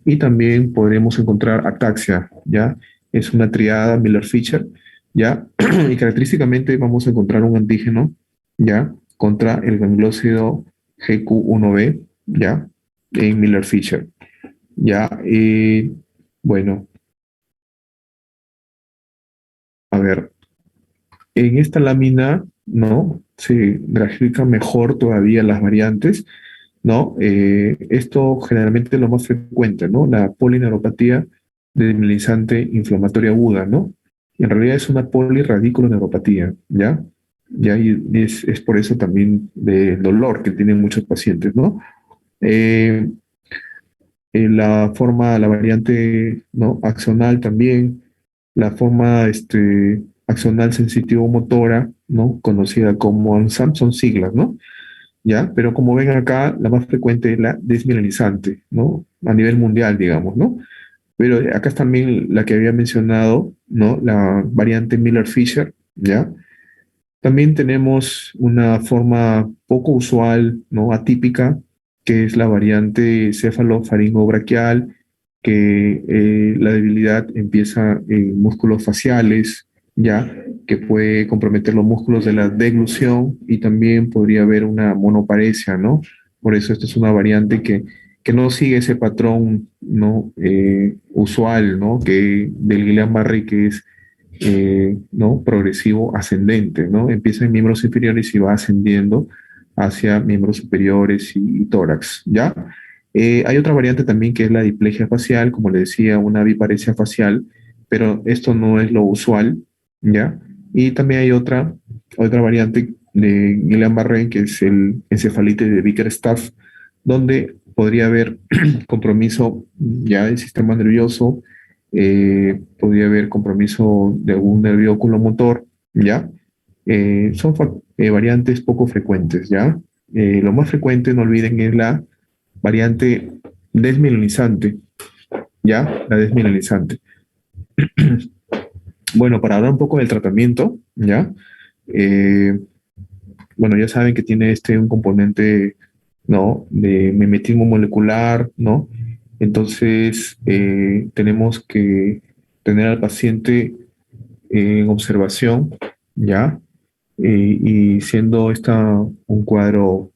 y también podremos encontrar ataxia, ¿ya? Es una triada Miller-Fisher, ¿ya? Y característicamente vamos a encontrar un antígeno, ¿ya? Contra el gangliósido GQ1B, ¿ya? En Miller-Fisher, ¿ya? Bueno, a ver, en esta lámina, ¿no? Se grafican mejor todavía las variantes, ¿no? Esto generalmente es lo más frecuente, ¿no? La polineuropatía desmineralizante inflamatoria aguda, ¿no? En realidad es una polirradiculoneuropatía, ¿ya? Y es por eso también del dolor que tienen muchos pacientes, ¿no? Eh, la forma, la variante, ¿no? Axonal también, la forma axonal sensitivo-motora, ¿no? Conocida como ANSAM, son siglas, ¿no? ¿Ya? Pero como ven acá, la más frecuente es la desmineralizante, ¿no? A nivel mundial, digamos, ¿no? Pero acá es también la que había mencionado, ¿no? La variante Miller-Fisher, ¿ya? También tenemos una forma poco usual, ¿no? Atípica, que es la variante céfalo-faringobraquial, que la debilidad empieza en músculos faciales, ya que puede comprometer los músculos de la deglución y también podría haber una monoparesia, ¿no? Por eso esta es una variante que no sigue ese patrón, ¿no? Usual, ¿no? Que del Guillain-Barré, que es ¿no? Progresivo ascendente, ¿no? Empieza en miembros inferiores y va ascendiendo hacia miembros superiores y tórax, ¿ya? Hay otra variante también que es la diplegia facial, como le decía, una biparesia facial, pero esto no es lo usual, ¿ya? Y también hay otra variante de Guillain-Barré, que es el encefalitis de Bickerstaff, donde podría haber compromiso ya del sistema nervioso, podría haber compromiso de algún nervio oculomotor, ¿ya? Son variantes poco frecuentes, ¿ya? Lo más frecuente, no olviden, es la variante desmielinizante, ¿ya? La desmielinizante. Bueno, para hablar un poco del tratamiento, ¿ya? Eh, bueno, ya saben que tiene un componente, ¿no? De mimetismo molecular, ¿no? Entonces, tenemos que tener al paciente en observación, ¿ya? Y siendo esta un cuadro,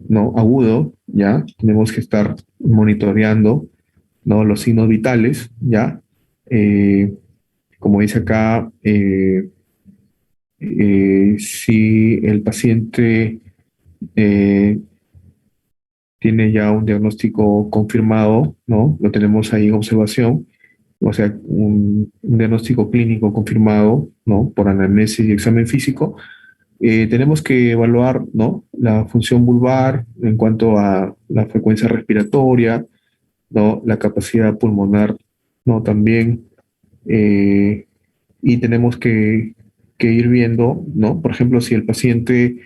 ¿no? Agudo, ¿ya? Tenemos que estar monitoreando, ¿no? Los signos vitales, ¿ya? Eh, Como dice acá, si el paciente eh, tiene ya un diagnóstico confirmado, ¿no? Lo tenemos ahí en observación, o sea, un diagnóstico clínico confirmado, ¿no? Por anamnesis y examen físico. Tenemos que evaluar, ¿no? La función vulvar en cuanto a la frecuencia respiratoria, ¿no? La capacidad pulmonar, ¿no? También, eh, y tenemos que ir viendo, ¿no? Por ejemplo, si el paciente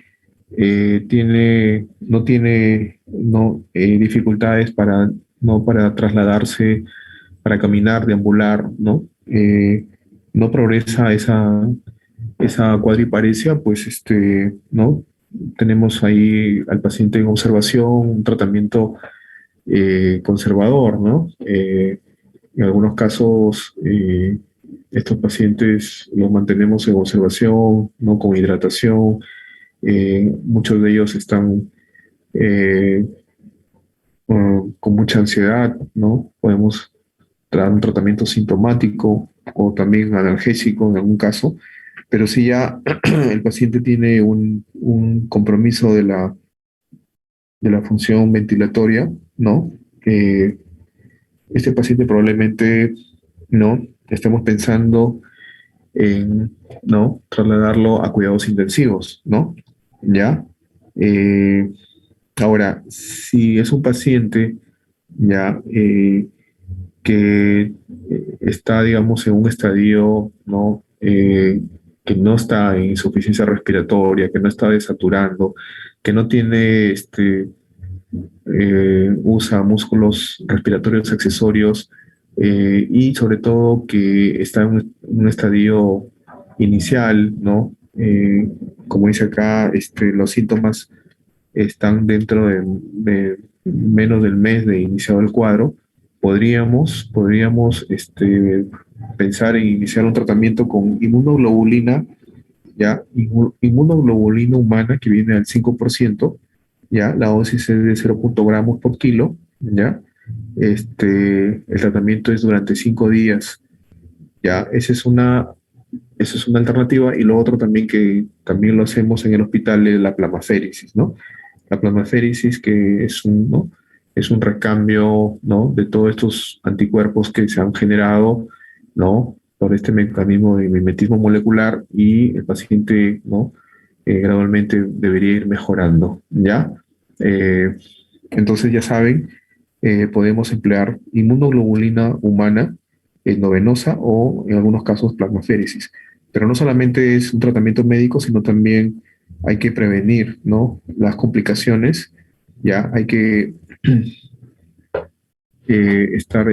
no tiene, ¿no? Dificultades ¿no? Para trasladarse, para caminar, deambular, ¿no? No progresa esa cuadriparesia, pues, ¿no? Tenemos ahí al paciente en observación, un tratamiento conservador, ¿no? En algunos casos, estos pacientes los mantenemos en observación, ¿no? Con hidratación. Muchos de ellos están eh, con mucha ansiedad, ¿no? Podemos dar un tratamiento sintomático o también analgésico en algún caso, pero si ya el paciente tiene un compromiso de la función ventilatoria, ¿no? Este paciente probablemente, ¿no? Estemos pensando en, ¿no? Trasladarlo a cuidados intensivos, ¿no? ¿Ya? Eh, Ahora, si es un paciente, ¿ya? Que está, digamos, en un estadio, ¿no? Que no está en insuficiencia respiratoria, que no está desaturando, que no tiene, usa músculos respiratorios accesorios, y sobre todo que está en un estadio inicial, ¿no? Como dice acá, los síntomas están dentro de menos del mes de iniciado el cuadro. Podríamos pensar en iniciar un tratamiento con inmunoglobulina, ya, inmunoglobulina humana que viene al 5%, ya, la dosis es de 0,0 gramos por kilo, ya. El tratamiento es durante 5 días, ya, esa es una alternativa. Y lo otro también que también lo hacemos en el hospital es la plasmaféresis, ¿no? La plasmaféresis, que es ¿no? Es un recambio, ¿no? De todos estos anticuerpos que se han generado, ¿no? Por este mecanismo de mimetismo molecular, y el paciente, ¿no? Gradualmente debería ir mejorando, ¿ya? Eh, entonces, ya saben, podemos emplear inmunoglobulina humana no venosa o en algunos casos plasmaféresis. Pero no solamente es un tratamiento médico, sino también hay que prevenir, ¿no? Las complicaciones, ya hay que estar,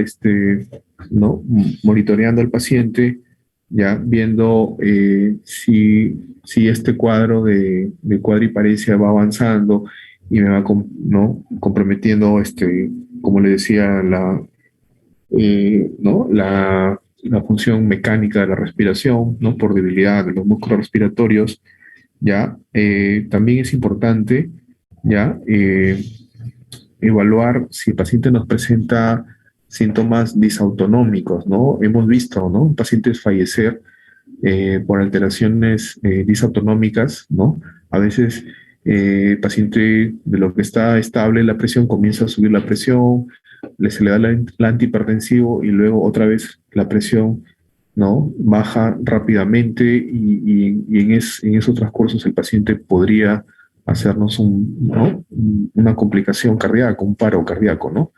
¿no? Monitoreando al paciente, ya viendo si este cuadro de cuadriparesia va avanzando y me va ¿no? comprometiendo, como le decía, ¿no? La función mecánica de la respiración, ¿no? Por debilidad de los músculos respiratorios, ¿ya? También es importante, ¿ya? Evaluar si el paciente nos presenta síntomas disautonómicos, ¿no? Hemos visto, ¿no? Pacientes fallecer por alteraciones disautonómicas, ¿no? A veces El paciente de lo que está estable la presión comienza a subir la presión, se le da la antihipertensivo y luego otra vez la presión, ¿no? Baja rápidamente y en esos transcursos el paciente podría hacernos ¿no? Una complicación cardíaca, un paro cardíaco, ¿no?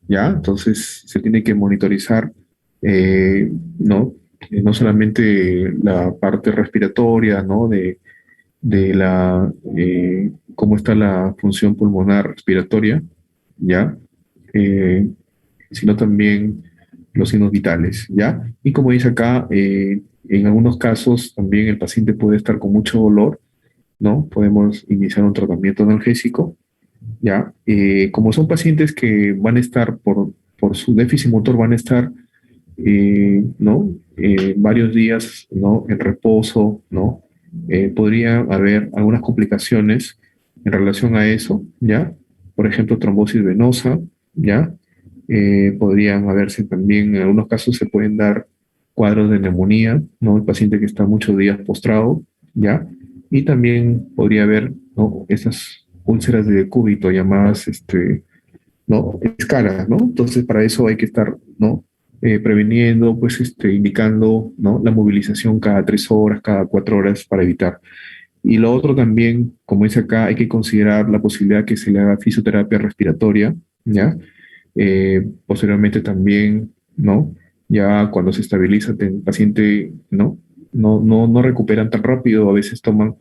¿Ya? Entonces se tiene que monitorizar, eh, ¿no? No solamente la parte respiratoria, ¿no? De cómo está la función pulmonar respiratoria, ¿ya? Eh, sino también los signos vitales, ¿ya? Y como dice acá, en algunos casos también el paciente puede estar con mucho dolor, ¿no? Podemos iniciar un tratamiento analgésico, ¿ya? Como son pacientes que van a estar por su déficit motor, van a estar, ¿no? Varios días, ¿no? En reposo, ¿no? Podría haber algunas complicaciones en relación a eso, ¿ya? Por ejemplo, trombosis venosa, ¿ya? Podrían haberse también, en algunos casos se pueden dar cuadros de neumonía, ¿no? El paciente que está muchos días postrado, ¿ya? Y también podría haber, ¿no? Esas úlceras de decúbito llamadas, ¿no? Escaras, ¿no? Entonces, para eso hay que estar, ¿no? Previniendo, pues, indicando, ¿no? La movilización cada 3 horas, cada 4 horas para evitar. Y lo otro también, como dice acá, hay que considerar la posibilidad que se le haga fisioterapia respiratoria, ¿ya? Posteriormente también, ¿no? Ya cuando se estabiliza el paciente, ¿no? No recuperan tan rápido, a veces toman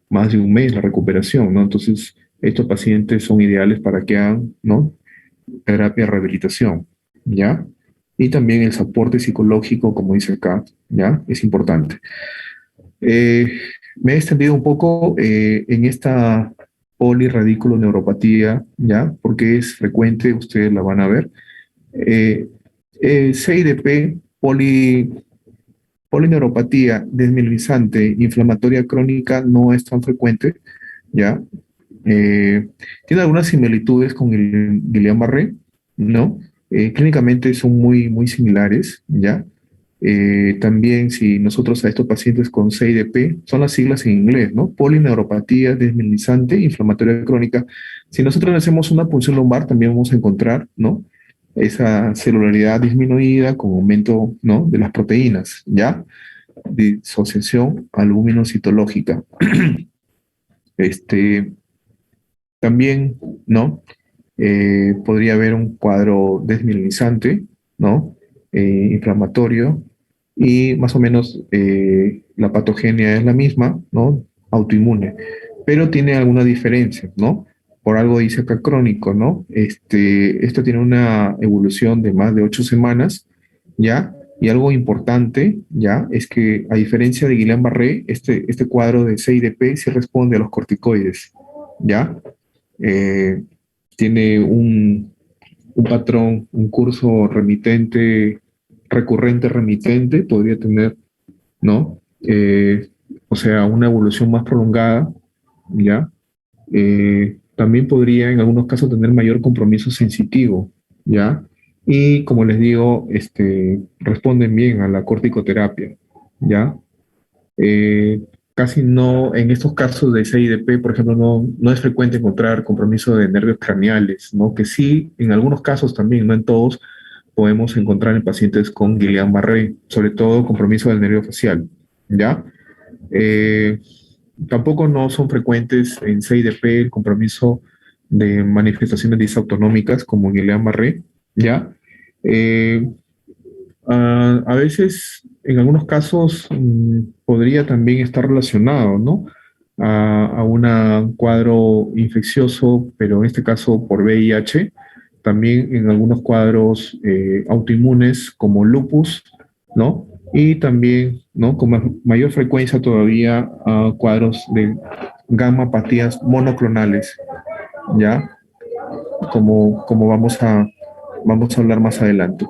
más de un mes la recuperación, ¿no? Entonces, estos pacientes son ideales para que hagan, ¿no? Terapia de rehabilitación, ¿ya? Y también el soporte psicológico, como dice acá, ¿ya? Es importante. Eh, Me he extendido un poco en esta polirradiculoneuropatía, ¿ya? Porque es frecuente, ustedes la van a ver. Eh, CIDP, polineuropatía desmielinizante inflamatoria crónica, no es tan frecuente, ¿ya? Tiene algunas similitudes con el Guillain-Barré, ¿no? Clínicamente son muy similares, ¿ya? También si nosotros a estos pacientes con CIDP, son las siglas en inglés, ¿no? Polineuropatía desmielinizante inflamatoria crónica. Si nosotros le hacemos una punción lumbar, también vamos a encontrar, ¿no? Esa celularidad disminuida con aumento, ¿no? De las proteínas, ¿ya? Disociación albumino-citológica. Este, También, ¿no? Podría haber un cuadro desmielinizante, ¿no? Inflamatorio, y más o menos la patogenia es la misma, ¿no? Autoinmune, pero tiene alguna diferencia, ¿no? Por algo dice acá crónico, ¿no? Esto tiene una evolución de más de 8 semanas, ¿ya? Y algo importante, ¿ya? Es que a diferencia de Guillain-Barré, este cuadro de CIDP sí responde a los corticoides, ¿ya? Eh, Tiene un patrón, un curso remitente, recurrente remitente, podría tener, ¿no? O sea, una evolución más prolongada, ¿ya? También podría en algunos casos tener mayor compromiso sensitivo, ¿ya? Y como les digo, responden bien a la corticoterapia, ¿ya? Eh, Casi no, en estos casos de CIDP, por ejemplo, no es frecuente encontrar compromiso de nervios craneales, ¿no? Que sí, en algunos casos también, no en todos, podemos encontrar en pacientes con Guillain-Barré, sobre todo compromiso del nervio facial, ¿ya? Eh, Tampoco no son frecuentes en CIDP el compromiso de manifestaciones disautonómicas como Guillain-Barré, ¿ya? Eh, a veces, en algunos casos, podría también estar relacionado, ¿no? A un cuadro infeccioso, pero en este caso por VIH, también en algunos cuadros autoinmunes como lupus, ¿no? Y también, ¿no? Con mayor frecuencia todavía a cuadros de gamapatías monoclonales, ¿ya? Como vamos a hablar más adelante.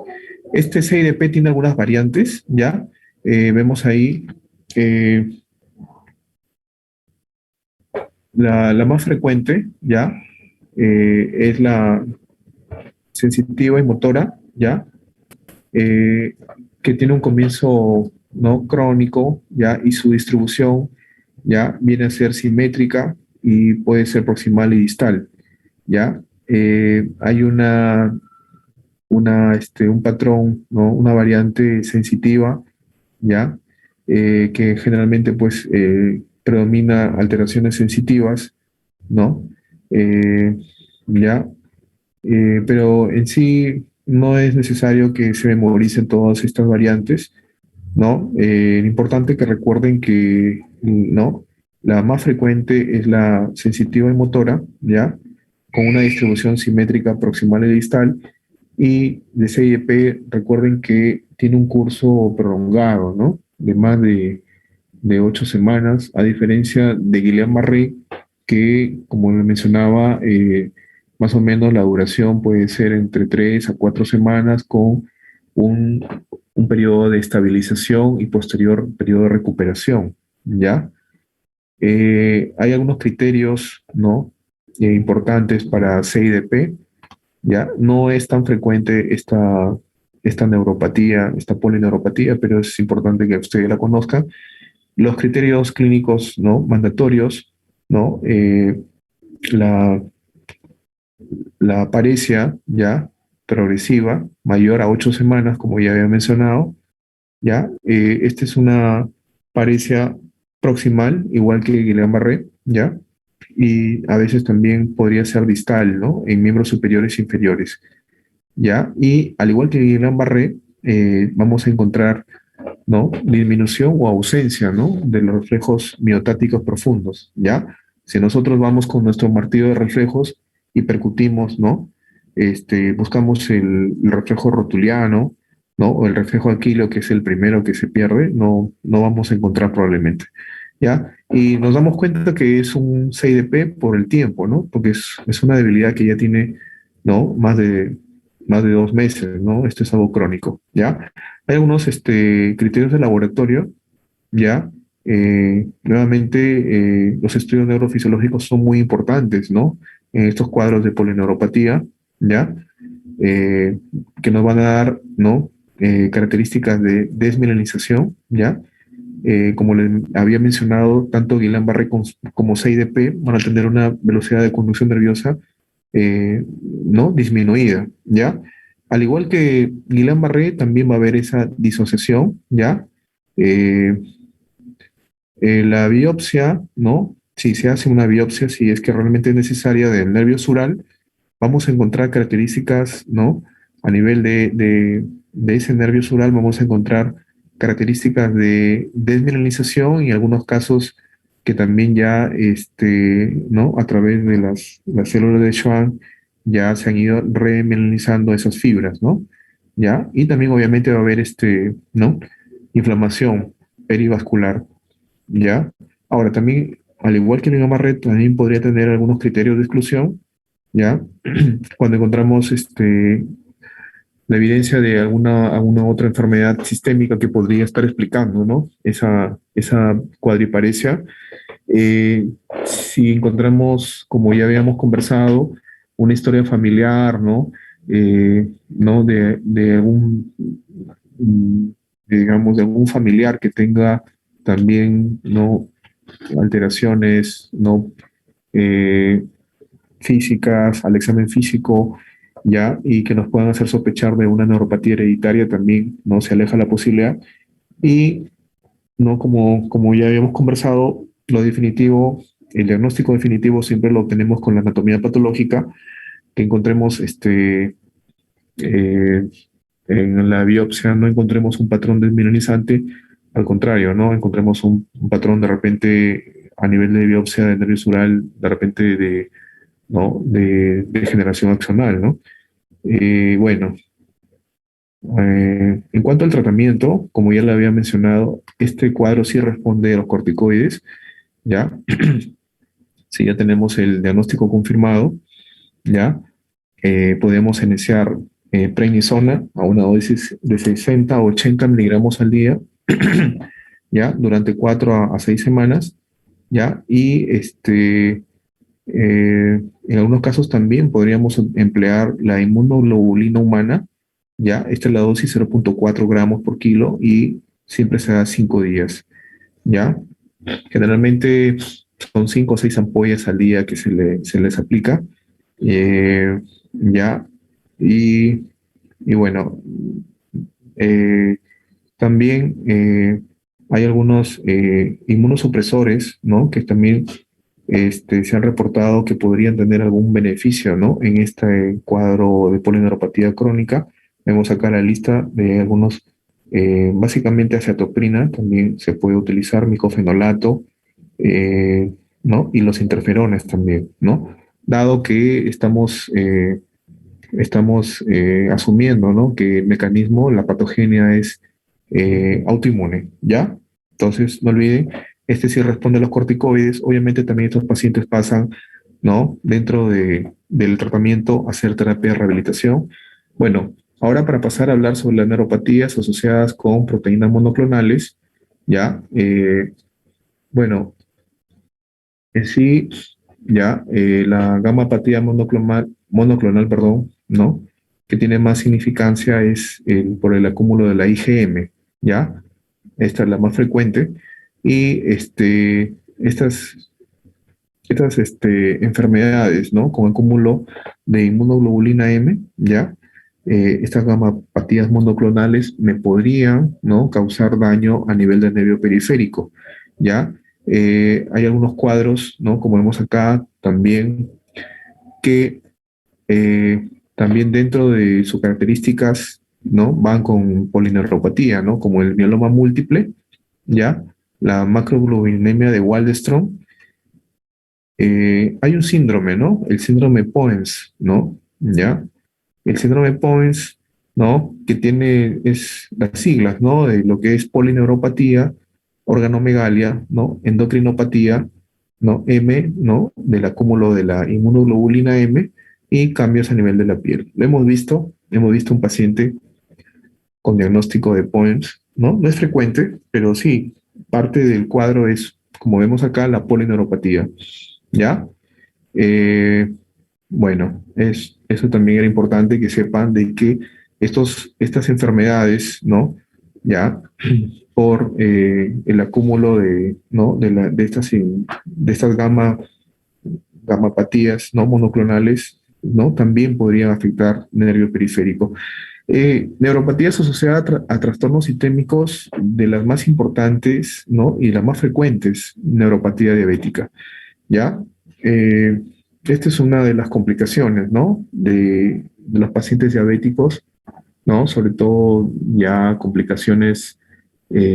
Este CIDP tiene algunas variantes, ¿ya? Vemos ahí eh, la más frecuente, ¿ya? Es la sensitiva y motora, ¿ya? Eh, que tiene un comienzo no crónico, ¿ya? Y su distribución, ¿ya? Viene a ser simétrica y puede ser proximal y distal, ¿ya? Hay un patrón, ¿no? Una variante sensitiva, ¿ya? Que generalmente pues predomina alteraciones sensitivas, ¿no? Eh, ¿Ya? Pero en sí no es necesario que se memoricen todas estas variantes, ¿no? Importante que recuerden que, ¿no? La más frecuente es la sensitiva y motora, ¿ya? Con una distribución simétrica proximal y distal. Y de CIEP, recuerden que tiene un curso prolongado, ¿no? De más de 8 semanas, a diferencia de Guillain-Barré, que, como le mencionaba, más o menos la duración puede ser entre 3 a 4 semanas con un, un periodo de estabilización y posterior periodo de recuperación, ¿ya? Hay algunos criterios, ¿no? Importantes para CIDP, ¿ya? No es tan frecuente esta neuropatía, esta polineuropatía, pero es importante que ustedes la conozcan. Los criterios clínicos, ¿no? Mandatorios, ¿no? La, la apariencia ya progresiva, mayor a 8 semanas, como ya había mencionado, ¿ya? Esta es una parecia proximal, igual que Guillain-Barré, ¿ya? Y a veces también podría ser distal, ¿no? En miembros superiores e inferiores, ¿ya? Y al igual que Guillain-Barré, vamos a encontrar, ¿no? Disminución o ausencia, ¿no? De los reflejos miotáticos profundos, ¿ya? Si nosotros vamos con nuestro martillo de reflejos y percutimos, ¿no? Buscamos el reflejo rotuliano, ¿no? O el reflejo aquileo, que es el primero que se pierde, no vamos a encontrar probablemente, ¿ya? Y nos damos cuenta que es un CIDP por el tiempo, ¿no? Porque es una debilidad que ya tiene, ¿no? Más de 2 meses, ¿no? Esto es algo crónico, ¿ya? Hay algunos criterios de laboratorio, ¿ya? Nuevamente, los estudios neurofisiológicos son muy importantes, ¿no? En estos cuadros de polineuropatía, ¿ya? Eh, que nos van a dar, ¿no? Características de desmielinización, ¿ya? Como les había mencionado, tanto Guillain-Barré como CIDP van a tener una velocidad de conducción nerviosa, ¿no? Disminuida, ¿ya? Al igual que Guillain-Barré, también va a haber esa disociación, ¿ya? Eh, la biopsia, ¿no? Si se hace una biopsia, si es que realmente es necesaria del nervio sural, vamos a encontrar características, ¿no? A nivel de ese nervio sural vamos a encontrar características de desmineralización y en algunos casos que también ya, ¿no? A través de las células de Schwann ya se han ido remineralizando esas fibras, ¿no? ¿Ya? Y también obviamente va a haber, ¿no? Inflamación perivascular, ¿ya? Ahora también, al igual que el Guillain-Barré, también podría tener algunos criterios de exclusión, ¿ya? Cuando encontramos la evidencia de alguna otra enfermedad sistémica que podría estar explicando, ¿no? Esa cuadriparesia. Si encontramos, como ya habíamos conversado, una historia familiar, ¿no? ¿No? De algún, digamos, de algún familiar que tenga también, ¿no? Alteraciones, ¿no? Eh, físicas, al examen físico, ¿ya? Y que nos puedan hacer sospechar de una neuropatía hereditaria también, ¿no? Se aleja la posibilidad. Y, ¿no? Como ya habíamos conversado, lo definitivo, el diagnóstico definitivo siempre lo obtenemos con la anatomía patológica, que encontremos, eh, en la biopsia no encontremos un patrón desmineralizante, al contrario, ¿no? Encontremos un patrón de repente a nivel de biopsia de nervio sural, de repente ¿no? De generación axonal, ¿no? Bueno, en cuanto al tratamiento, como ya le había mencionado, este cuadro sí responde a los corticoides, ¿ya? Si ya tenemos el diagnóstico confirmado, ¿ya? Podemos iniciar prednisona a una dosis de 60 a 80 miligramos al día, ¿ya? Durante 4 a 6 semanas, ¿ya? Y en algunos casos también podríamos emplear la inmunoglobulina humana, ya, esta es la dosis 0.4 gramos por kilo y siempre se da 5 días, ya. Generalmente son 5 o 6 ampollas al día que se les aplica. Eh, ya, y, y bueno, eh, también hay algunos inmunosupresores, ¿no? Que también se han reportado que podrían tener algún beneficio, ¿no? En este cuadro de polineuropatía crónica. Vemos acá la lista de algunos, básicamente acetoprina, también se puede utilizar micofenolato, ¿no? Y los interferones también, ¿no? Dado que estamos asumiendo, ¿no? Que el mecanismo, la patogenia es autoinmune, ¿ya? Entonces, no olviden, este sí responde a los corticoides. Obviamente también estos pacientes pasan, ¿no? Dentro del tratamiento a hacer terapia de rehabilitación. Bueno, ahora para pasar a hablar sobre las neuropatías asociadas con proteínas monoclonales, ¿ya? Bueno, en sí, ya, la gamma-apatía monoclonal, perdón, ¿no? Que tiene más significancia es por el acúmulo de la IgM, ¿ya? Esta es la más frecuente. Y estas enfermedades, ¿no? Con acúmulo de inmunoglobulina M, ¿ya? Estas gamapatías monoclonales me podrían, ¿no? Causar daño a nivel del nervio periférico, ¿ya? Hay algunos cuadros, ¿no? Como vemos acá, también que también dentro de sus características, ¿no? Van con polineuropatía, ¿no? Como el mieloma múltiple, ¿ya? La macroglobulinemia de Waldenström. Hay un síndrome, ¿no? El síndrome Poens, ¿no? ¿Ya? El síndrome Poens, ¿no? Que tiene las siglas, ¿no? De lo que es polineuropatía, organomegalia, ¿no? Endocrinopatía, ¿no? M, ¿no? Del acúmulo de la inmunoglobulina M y cambios a nivel de la piel. Lo hemos visto un paciente con diagnóstico de Poens, ¿no? No es frecuente, pero sí, parte del cuadro es, como vemos acá, la polineuropatía, ¿ya? Eh, bueno, eso también era importante que sepan de que estas enfermedades, ¿no? Ya, por el acúmulo ¿no? de estas gamapatías, ¿no? Monoclonales, ¿no? También podrían afectar nervio periférico. Neuropatías asociadas a trastornos sistémicos de las más importantes, ¿no? Y las más frecuentes, neuropatía diabética, ¿ya? Eh, Esta es una de las complicaciones, ¿no? De los pacientes diabéticos, ¿no? Sobre todo ya complicaciones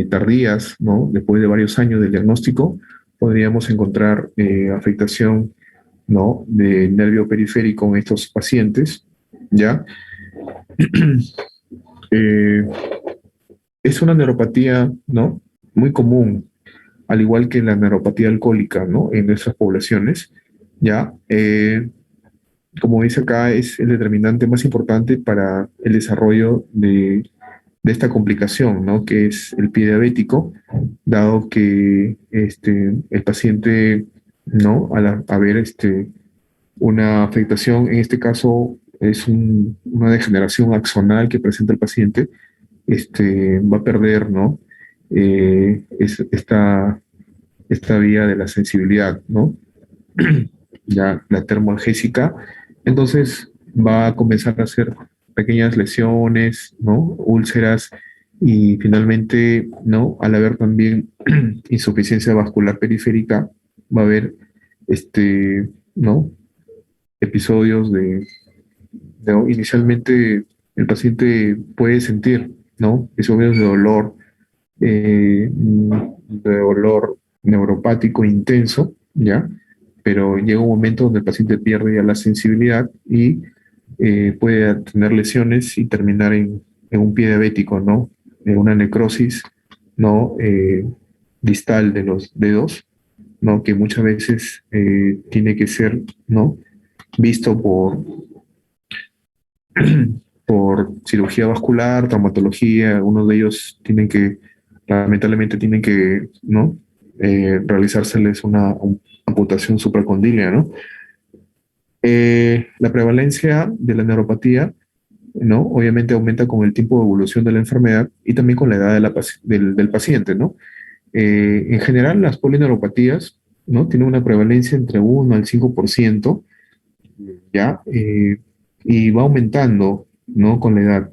tardías, ¿no? Después de varios años del diagnóstico, podríamos encontrar afectación, ¿no? Del nervio periférico en estos pacientes, ¿ya? Eh, es una neuropatía, ¿no? Muy común, al igual que la neuropatía alcohólica, ¿no? En nuestras poblaciones, ¿ya? Como dice acá, es el determinante más importante para el desarrollo de esta complicación, ¿no? Que es el pie diabético, dado que el paciente, ¿no? Al haber una afectación, en este caso es una degeneración axonal que presenta el paciente, va a perder, ¿no? Esta vía de la sensibilidad, ¿no? Ya la termoalgésica, entonces va a comenzar a hacer pequeñas lesiones, ¿no? Úlceras y finalmente, ¿no? Al haber también insuficiencia vascular periférica, va a haber, ¿no? Episodios inicialmente el paciente puede sentir, ¿no? Episodios de dolor neuropático intenso, ¿ya? Pero llega un momento donde el paciente pierde ya la sensibilidad y puede tener lesiones y terminar en un pie diabético, ¿no? En una necrosis, ¿no? Distal de los dedos, ¿no? Que muchas veces tiene que ser, ¿no? Visto por cirugía vascular, traumatología, algunos de ellos lamentablemente tienen que, ¿no? Realizárseles una amputación supracondílea, ¿no? La prevalencia de la neuropatía, ¿no? Obviamente aumenta con el tiempo de evolución de la enfermedad y también con la edad del paciente, ¿no? En general, las polineuropatías, ¿no? Tiene una prevalencia entre 1 al 5%, ¿ya? Y va aumentando, ¿no? Con la edad,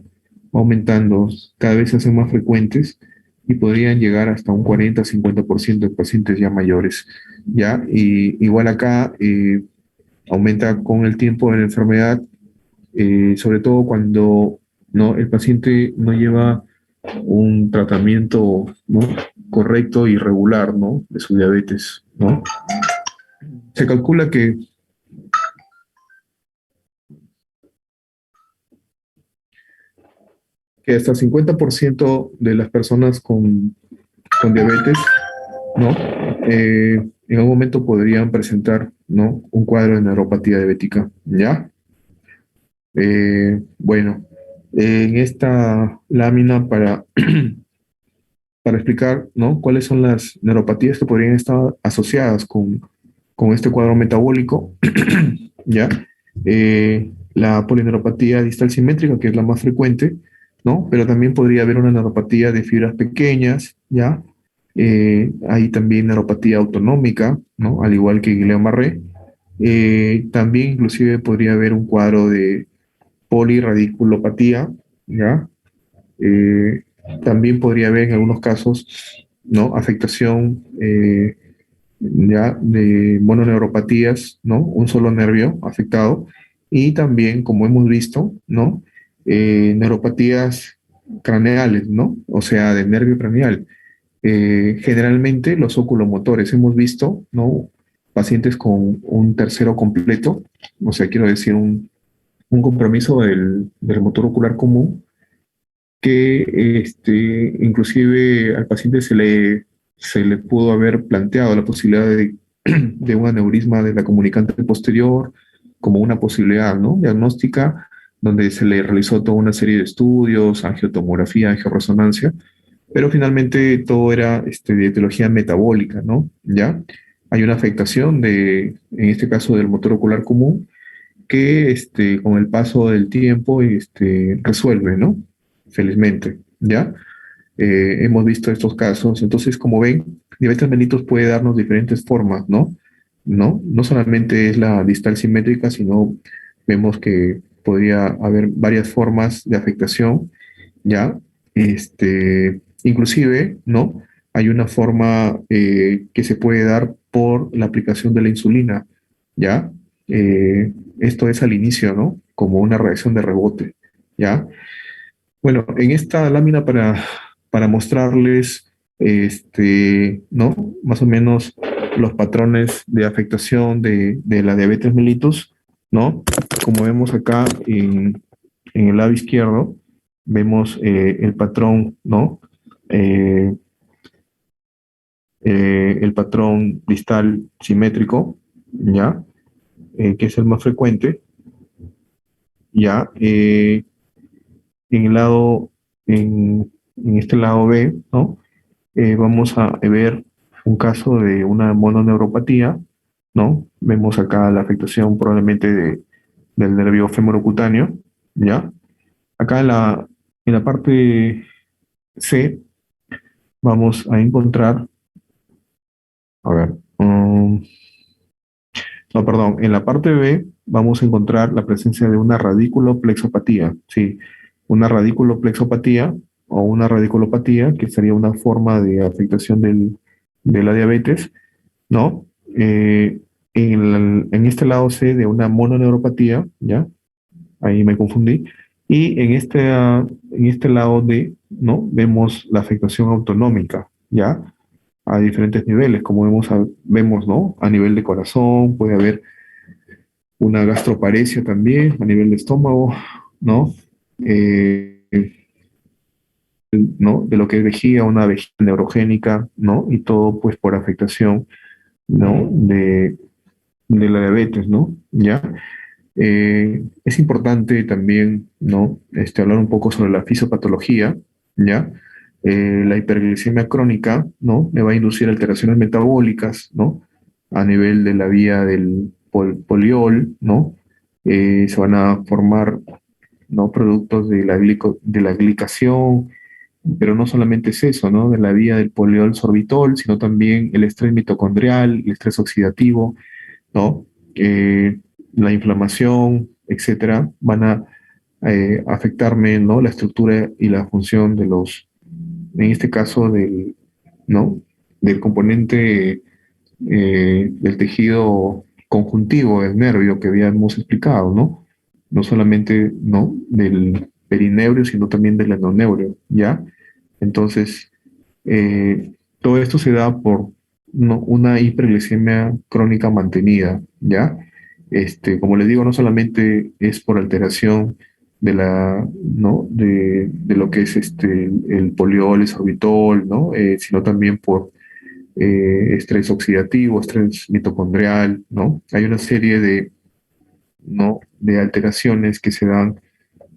va aumentando, cada vez se hacen más frecuentes y podrían llegar hasta un 40-50% de pacientes ya mayores, ¿ya? Y igual acá aumenta con el tiempo de la enfermedad, sobre todo cuando, ¿no? El paciente no lleva un tratamiento, ¿no? Correcto y regular, ¿no? De su diabetes, ¿no? Se calcula que hasta 50% de las personas con diabetes, ¿no? En algún momento podrían presentar, ¿no? Un cuadro de neuropatía diabética, ¿ya? Bueno, en esta lámina para explicar, ¿no? Cuáles son las neuropatías que podrían estar asociadas con este cuadro metabólico, ¿ya? La polineuropatía distal simétrica, que es la más frecuente, ¿no? Pero también podría haber una neuropatía de fibras pequeñas, ¿ya? Hay también neuropatía autonómica, ¿no? Al igual que Guillain-Barré. También inclusive podría haber un cuadro de polirradiculopatía, ¿ya? Eh, También podría haber en algunos casos, ¿no? Afectación ya de mononeuropatías, ¿no? Un solo nervio afectado. Y también, como hemos visto, ¿no? Neuropatías craneales, ¿no? O sea, del nervio craneal. Generalmente los oculomotores, hemos visto, ¿no? Pacientes con un tercero completo, o sea, quiero decir, un compromiso del motor ocular común, que inclusive al paciente se le pudo haber planteado la posibilidad de un aneurisma de la comunicante posterior como una posibilidad, ¿no? Diagnóstica, donde se le realizó toda una serie de estudios, angiotomografía, angioresonancia, pero finalmente todo era de etiología metabólica, ¿no? ¿Ya? Hay una afectación en este caso, del motor ocular común, que con el paso del tiempo resuelve, ¿no? Felizmente, ¿ya? Hemos visto estos casos. Entonces, como ven, diabetes mellitus puede darnos diferentes formas, ¿no? No solamente es la distal simétrica, sino vemos que podría haber varias formas de afectación, ¿ya? Inclusive, ¿no? Hay una forma que se puede dar por la aplicación de la insulina, ¿ya? Esto es al inicio, ¿no? Como una reacción de rebote, ¿ya? Bueno, en esta lámina para mostrarles, ¿no? Más o menos los patrones de afectación de la diabetes mellitus, ¿no? Como vemos acá en el lado izquierdo, vemos el patrón, ¿no? Eh, el patrón distal simétrico, ¿ya? Que es el más frecuente, ¿ya? En el lado, en este lado B, ¿no? Vamos a ver un caso de una mononeuropatía, ¿no? Vemos acá la afectación probablemente del nervio femorocutáneo, ¿ya? Acá en la parte C vamos a encontrar, a ver, no, perdón, en la parte B vamos a encontrar la presencia de una radiculoplexopatía, sí, una radiculoplexopatía o una radiculopatía, que sería una forma de afectación de la diabetes, ¿no? En este lado C de una mononeuropatía, ¿ya? Ahí me confundí. Y en este lado D, ¿no? Vemos la afectación autonómica, ¿ya? A diferentes niveles, como vemos, ¿no? A nivel de corazón, puede haber una gastroparesia también, a nivel de estómago, ¿no? Eh, ¿No? De lo que es vejiga, una vejiga neurogénica, ¿no? Y todo, pues, por afectación, ¿no? De la diabetes, ¿no? ¿Ya? Es importante también, ¿no? Hablar un poco sobre la fisiopatología, ¿ya? La hiperglicemia crónica, ¿no? Me va a inducir alteraciones metabólicas, ¿no? A nivel de la vía del poliol, ¿no? Se van a formar, ¿no? Productos de la glicación, pero no solamente es eso, ¿no? De la vía del poliol sorbitol, sino también el estrés mitocondrial, el estrés oxidativo, ¿no? La inflamación, etcétera, van a afectarme, ¿no? La estructura y la función de los, en este caso, ¿no? Del componente del tejido conjuntivo del nervio que habíamos explicado, ¿no? No solamente, ¿no? Del perineurio, sino también del endoneureo, ¿ya? Entonces, todo esto se da por una hiperglicemia crónica mantenida, ¿ya? Como les digo, no solamente es por alteración ¿no? De lo que es el poliol, el sorbitol, ¿no? Sino también por estrés oxidativo, estrés mitocondrial, ¿no? Hay una serie ¿no? de alteraciones que se dan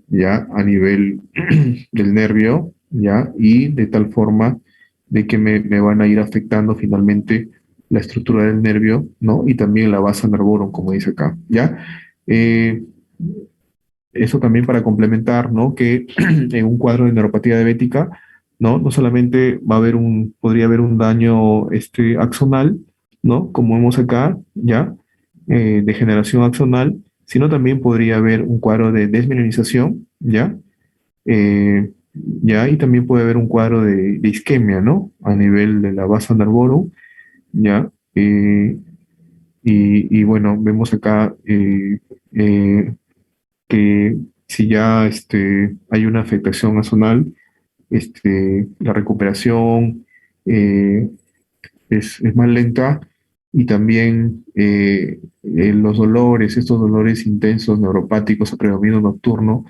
ya a nivel del nervio, ya, y de tal forma de que me van a ir afectando finalmente la estructura del nervio, ¿no? Y también la base nervorum, como dice acá, ¿ya? Eh, Eso también para complementar, ¿no? Que en un cuadro de neuropatía diabética, ¿no? No solamente podría haber un daño axonal, ¿no? Como vemos acá, ¿ya? Degeneración axonal, sino también podría haber un cuadro de desmineralización, ¿ya? ¿Ya? Y también puede haber un cuadro de isquemia, ¿no? A nivel de la base nervorum, ¿ya? Y bueno, vemos acá eh, que si ya hay una afectación axonal, la recuperación eh, es más lenta y también estos dolores intensos neuropáticos a predominio nocturno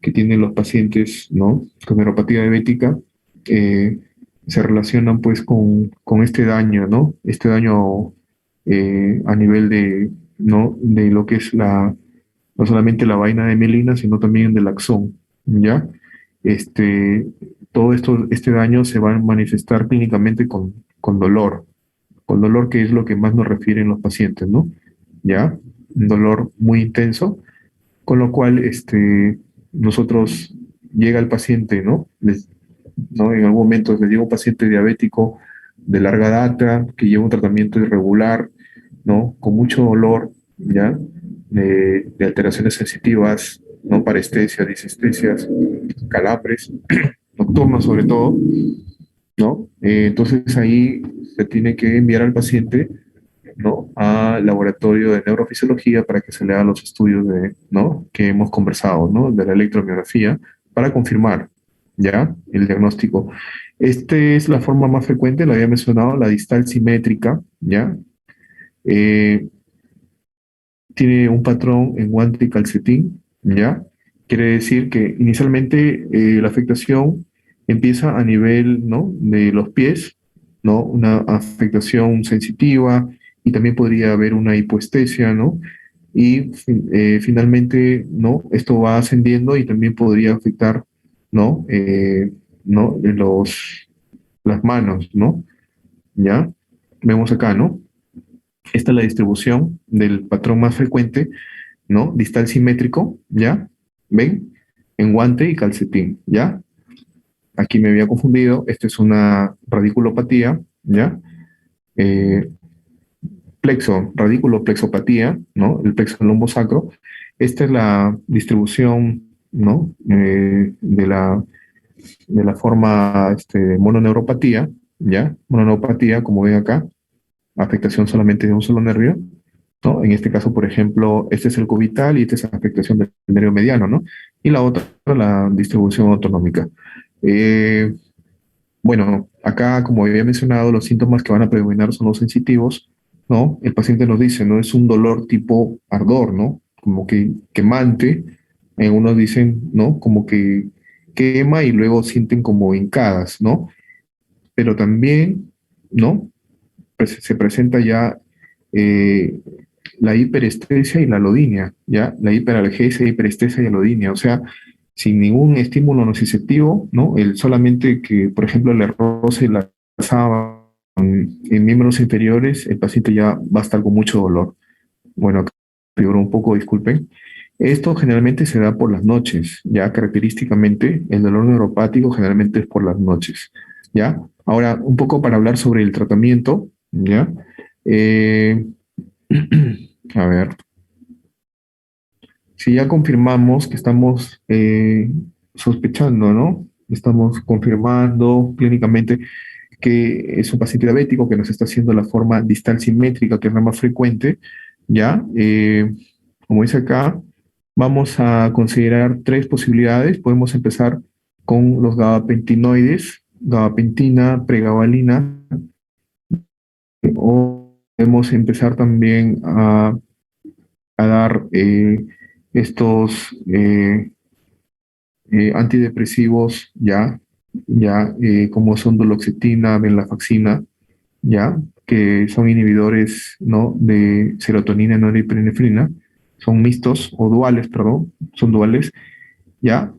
que tienen los pacientes, ¿no? Con neuropatía diabética, eh, se relacionan pues con este daño, ¿no? Este daño a nivel ¿no? De lo que es no solamente la vaina de mielina, sino también del axón, ¿ya? Este, Todo este daño se va a manifestar clínicamente con dolor que es lo que más nos refieren los pacientes, ¿no? ¿Ya? Un dolor muy intenso, con lo cual nosotros llega el paciente, ¿no? ¿No? En algún momento les llega un paciente diabético de larga data que lleva un tratamiento irregular, ¿no? Con mucho dolor, ¿ya? De alteraciones sensitivas, ¿no? Parestesias, disestesias, calambres, nocturnos sobre todo, ¿no? Entonces ahí se tiene que enviar al paciente, ¿no? Al laboratorio de neurofisiología para que se le hagan los estudios ¿no? Que hemos conversado, ¿no? De la electromiografía para confirmar, ¿ya? El diagnóstico. Esta es la forma más frecuente, la había mencionado, la distal simétrica, ¿ya? Eh, Tiene un patrón en guante y calcetín, ¿ya? Quiere decir que inicialmente la afectación empieza a nivel, ¿no? De los pies, ¿no? Una afectación sensitiva y también podría haber una hipoestesia, ¿no? Y finalmente, ¿no? Esto va ascendiendo y también podría afectar, ¿no? ¿No? Las manos, ¿no? ¿Ya? Vemos acá, ¿no? Esta es la distribución del patrón más frecuente, ¿no? Distal simétrico, ¿ya? ¿Ven? En guante y calcetín, ¿ya? Aquí me había confundido, esta es una radiculopatía, ¿ya? Eh, radiculoplexopatía, ¿no? El plexo lombosacro. Esta es la distribución, ¿no? De la forma mononeuropatía, ¿ya? Mononeuropatía, como ven acá, afectación solamente de un solo nervio, ¿no? En este caso, por ejemplo, este es el cubital y esta es la afectación del nervio mediano, ¿no? Y la otra, la distribución autonómica. Eh, bueno, acá, como había mencionado, los síntomas que van a predominar son los sensitivos, ¿no? El paciente nos dice, ¿no? Es un dolor tipo ardor, ¿no? Como que quemante. Unos dicen, ¿no? Como que quema y luego sienten como hincadas, ¿no? Pero también, ¿no? Se presenta ya eh, la hiperestesia y la alodinia, ¿ya? La hiperalgesia, hiperestesia y alodinia, o sea, sin ningún estímulo nociceptivo, ¿no? Solamente que, por ejemplo, le roce la sábana en miembros inferiores, el paciente ya va a estar con mucho dolor. Bueno, acá peor un poco, disculpen. Esto generalmente se da por las noches, ya característicamente el dolor neuropático generalmente es por las noches, ¿ya? Ahora, un poco para hablar sobre el tratamiento, ¿ya? Eh, a ver, si ya confirmamos que estamos sospechando, ¿no? Estamos confirmando clínicamente que es un paciente diabético que nos está haciendo la forma distal simétrica, que es la más frecuente, ¿ya? Como dice acá, vamos a considerar tres posibilidades. Podemos empezar con los gabapentinoides, gabapentina, pregabalina, o podemos empezar también a dar estos antidepresivos como son duloxetina, venlafaxina, ya, que son inhibidores, ¿no? De serotonina, norepinefrina, son mixtos o duales, perdón, son duales, ya.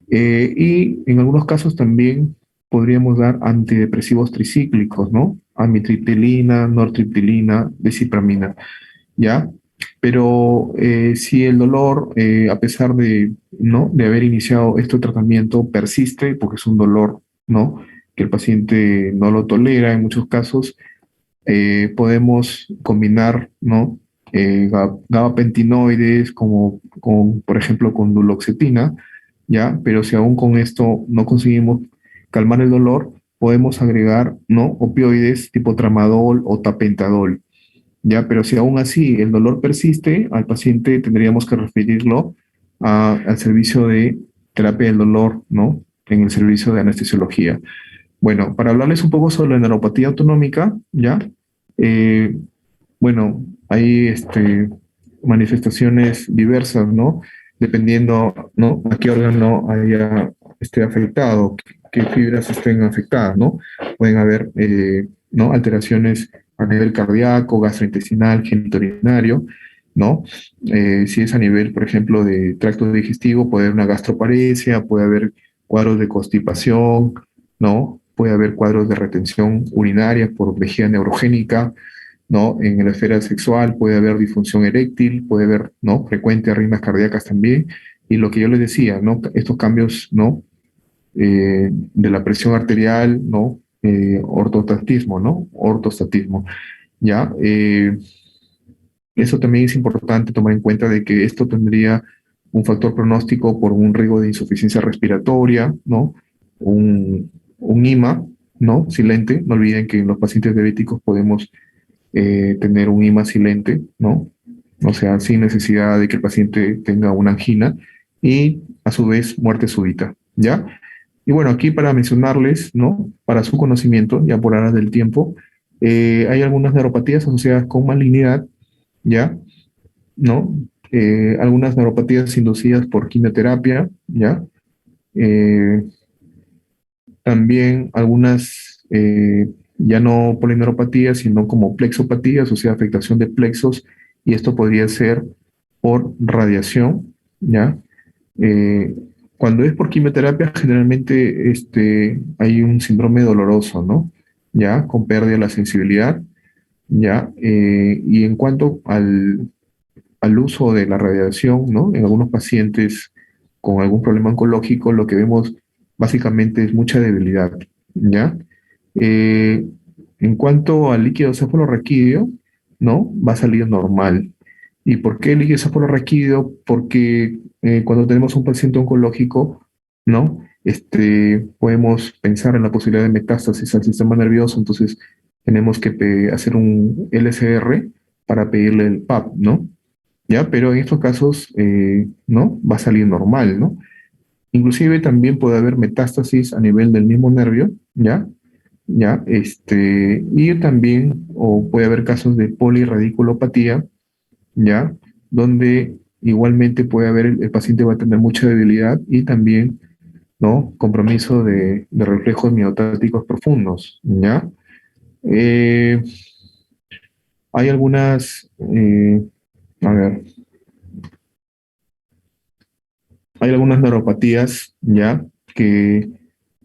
Y en algunos casos también podríamos dar antidepresivos tricíclicos, ¿no? Amitriptilina, nortriptilina, desipramina, ¿ya? Pero si el dolor, a pesar de, ¿no? de haber iniciado este tratamiento, persiste, porque es un dolor, ¿no? que el paciente no lo tolera en muchos casos, podemos combinar, ¿no? Gabapentinoides por ejemplo, con duloxetina, ¿ya? Pero si aún con esto no conseguimos calmar el dolor, podemos agregar, ¿no? Opioides tipo tramadol o tapentadol, ¿ya? Pero si aún así el dolor persiste, al paciente tendríamos que referirlo al servicio de terapia del dolor, ¿no? En el servicio de anestesiología. Bueno, para hablarles un poco sobre la neuropatía autonómica, ¿ya? Eh, bueno, hay manifestaciones diversas, ¿no? Dependiendo, ¿no? A qué órgano haya esté afectado, qué fibras estén afectadas, ¿no? Pueden haber, ¿no? Alteraciones a nivel cardíaco, gastrointestinal, genitourinario, ¿no? Si es a nivel, por ejemplo, de tracto digestivo, puede haber una gastroparesia, puede haber cuadros de constipación, ¿no? Puede haber cuadros de retención urinaria por vejiga neurogénica, ¿no? En la esfera sexual puede haber disfunción eréctil, puede haber, ¿no? Frecuentes arritmias cardíacas también. Y lo que yo les decía, ¿no? Estos cambios, ¿no? De la presión arterial, ¿no? Ortostatismo, ¿no? Ortostatismo, ¿ya? Eso también es importante tomar en cuenta de que esto tendría un factor pronóstico por un riesgo de insuficiencia respiratoria, ¿no? Un IMA, ¿no? Silente. No olviden que en los pacientes diabéticos podemos tener un IMA silente, ¿no? O sea, sin necesidad de que el paciente tenga una angina y a su vez muerte súbita, ¿ya? Y bueno, aquí para mencionarles, ¿no? Para su conocimiento, ya por horas del tiempo, hay algunas neuropatías asociadas con malignidad, ¿ya? ¿No? Algunas neuropatías inducidas por quimioterapia, ¿ya? Eh, También algunas ya no polineuropatías, sino como plexopatías, o sea, afectación de plexos, y esto podría ser por radiación, ¿ya? Eh, Cuando es por quimioterapia, generalmente hay un síndrome doloroso, ¿no? ¿Ya? Con pérdida de la sensibilidad, ¿ya? Y en cuanto al uso de la radiación, ¿no? En algunos pacientes con algún problema oncológico, lo que vemos básicamente es mucha debilidad, ¿ya? Eh, en cuanto al líquido cefalorraquídeo, ¿no? Va a salir normal. ¿Y por qué el líquido cefalorraquídeo? Porque cuando tenemos un paciente oncológico, ¿no? Podemos pensar en la posibilidad de metástasis al sistema nervioso, entonces tenemos que hacer un LCR para pedirle el PAP, ¿no? ¿Ya? Pero en estos casos, ¿no? Va a salir normal, ¿no? Inclusive también puede haber metástasis a nivel del mismo nervio, ¿ya? ¿Ya? Y también, o puede haber casos de polirradiculopatía, ¿ya? Donde igualmente puede haber, el paciente va a tener mucha debilidad y también, ¿no? Compromiso de reflejos miotáticos profundos, ¿ya? Eh, Hay algunas, a ver, hay algunas neuropatías, ¿ya? Que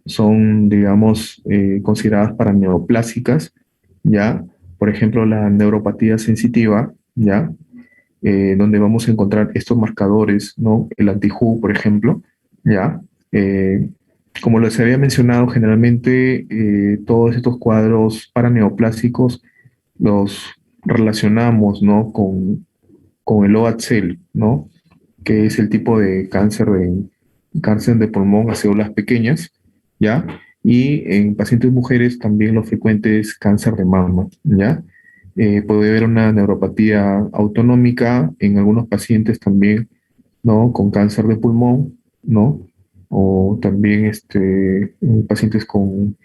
son, digamos, consideradas para neoplásicas, ¿ya? Por ejemplo, la neuropatía sensitiva, ¿ya? donde vamos a encontrar estos marcadores, ¿no? El anti-WHO, por ejemplo, ¿ya? Eh, Como les había mencionado, generalmente todos estos cuadros paraneoplásicos los relacionamos, ¿no? Con el OHCL, ¿no? Que es el tipo de cáncer de pulmón a células pequeñas, ¿ya? Y en pacientes mujeres también lo frecuente es cáncer de mama, ¿ya? Puede haber una neuropatía autonómica en algunos pacientes también, ¿no? Con cáncer de pulmón, ¿no? O también en pacientes con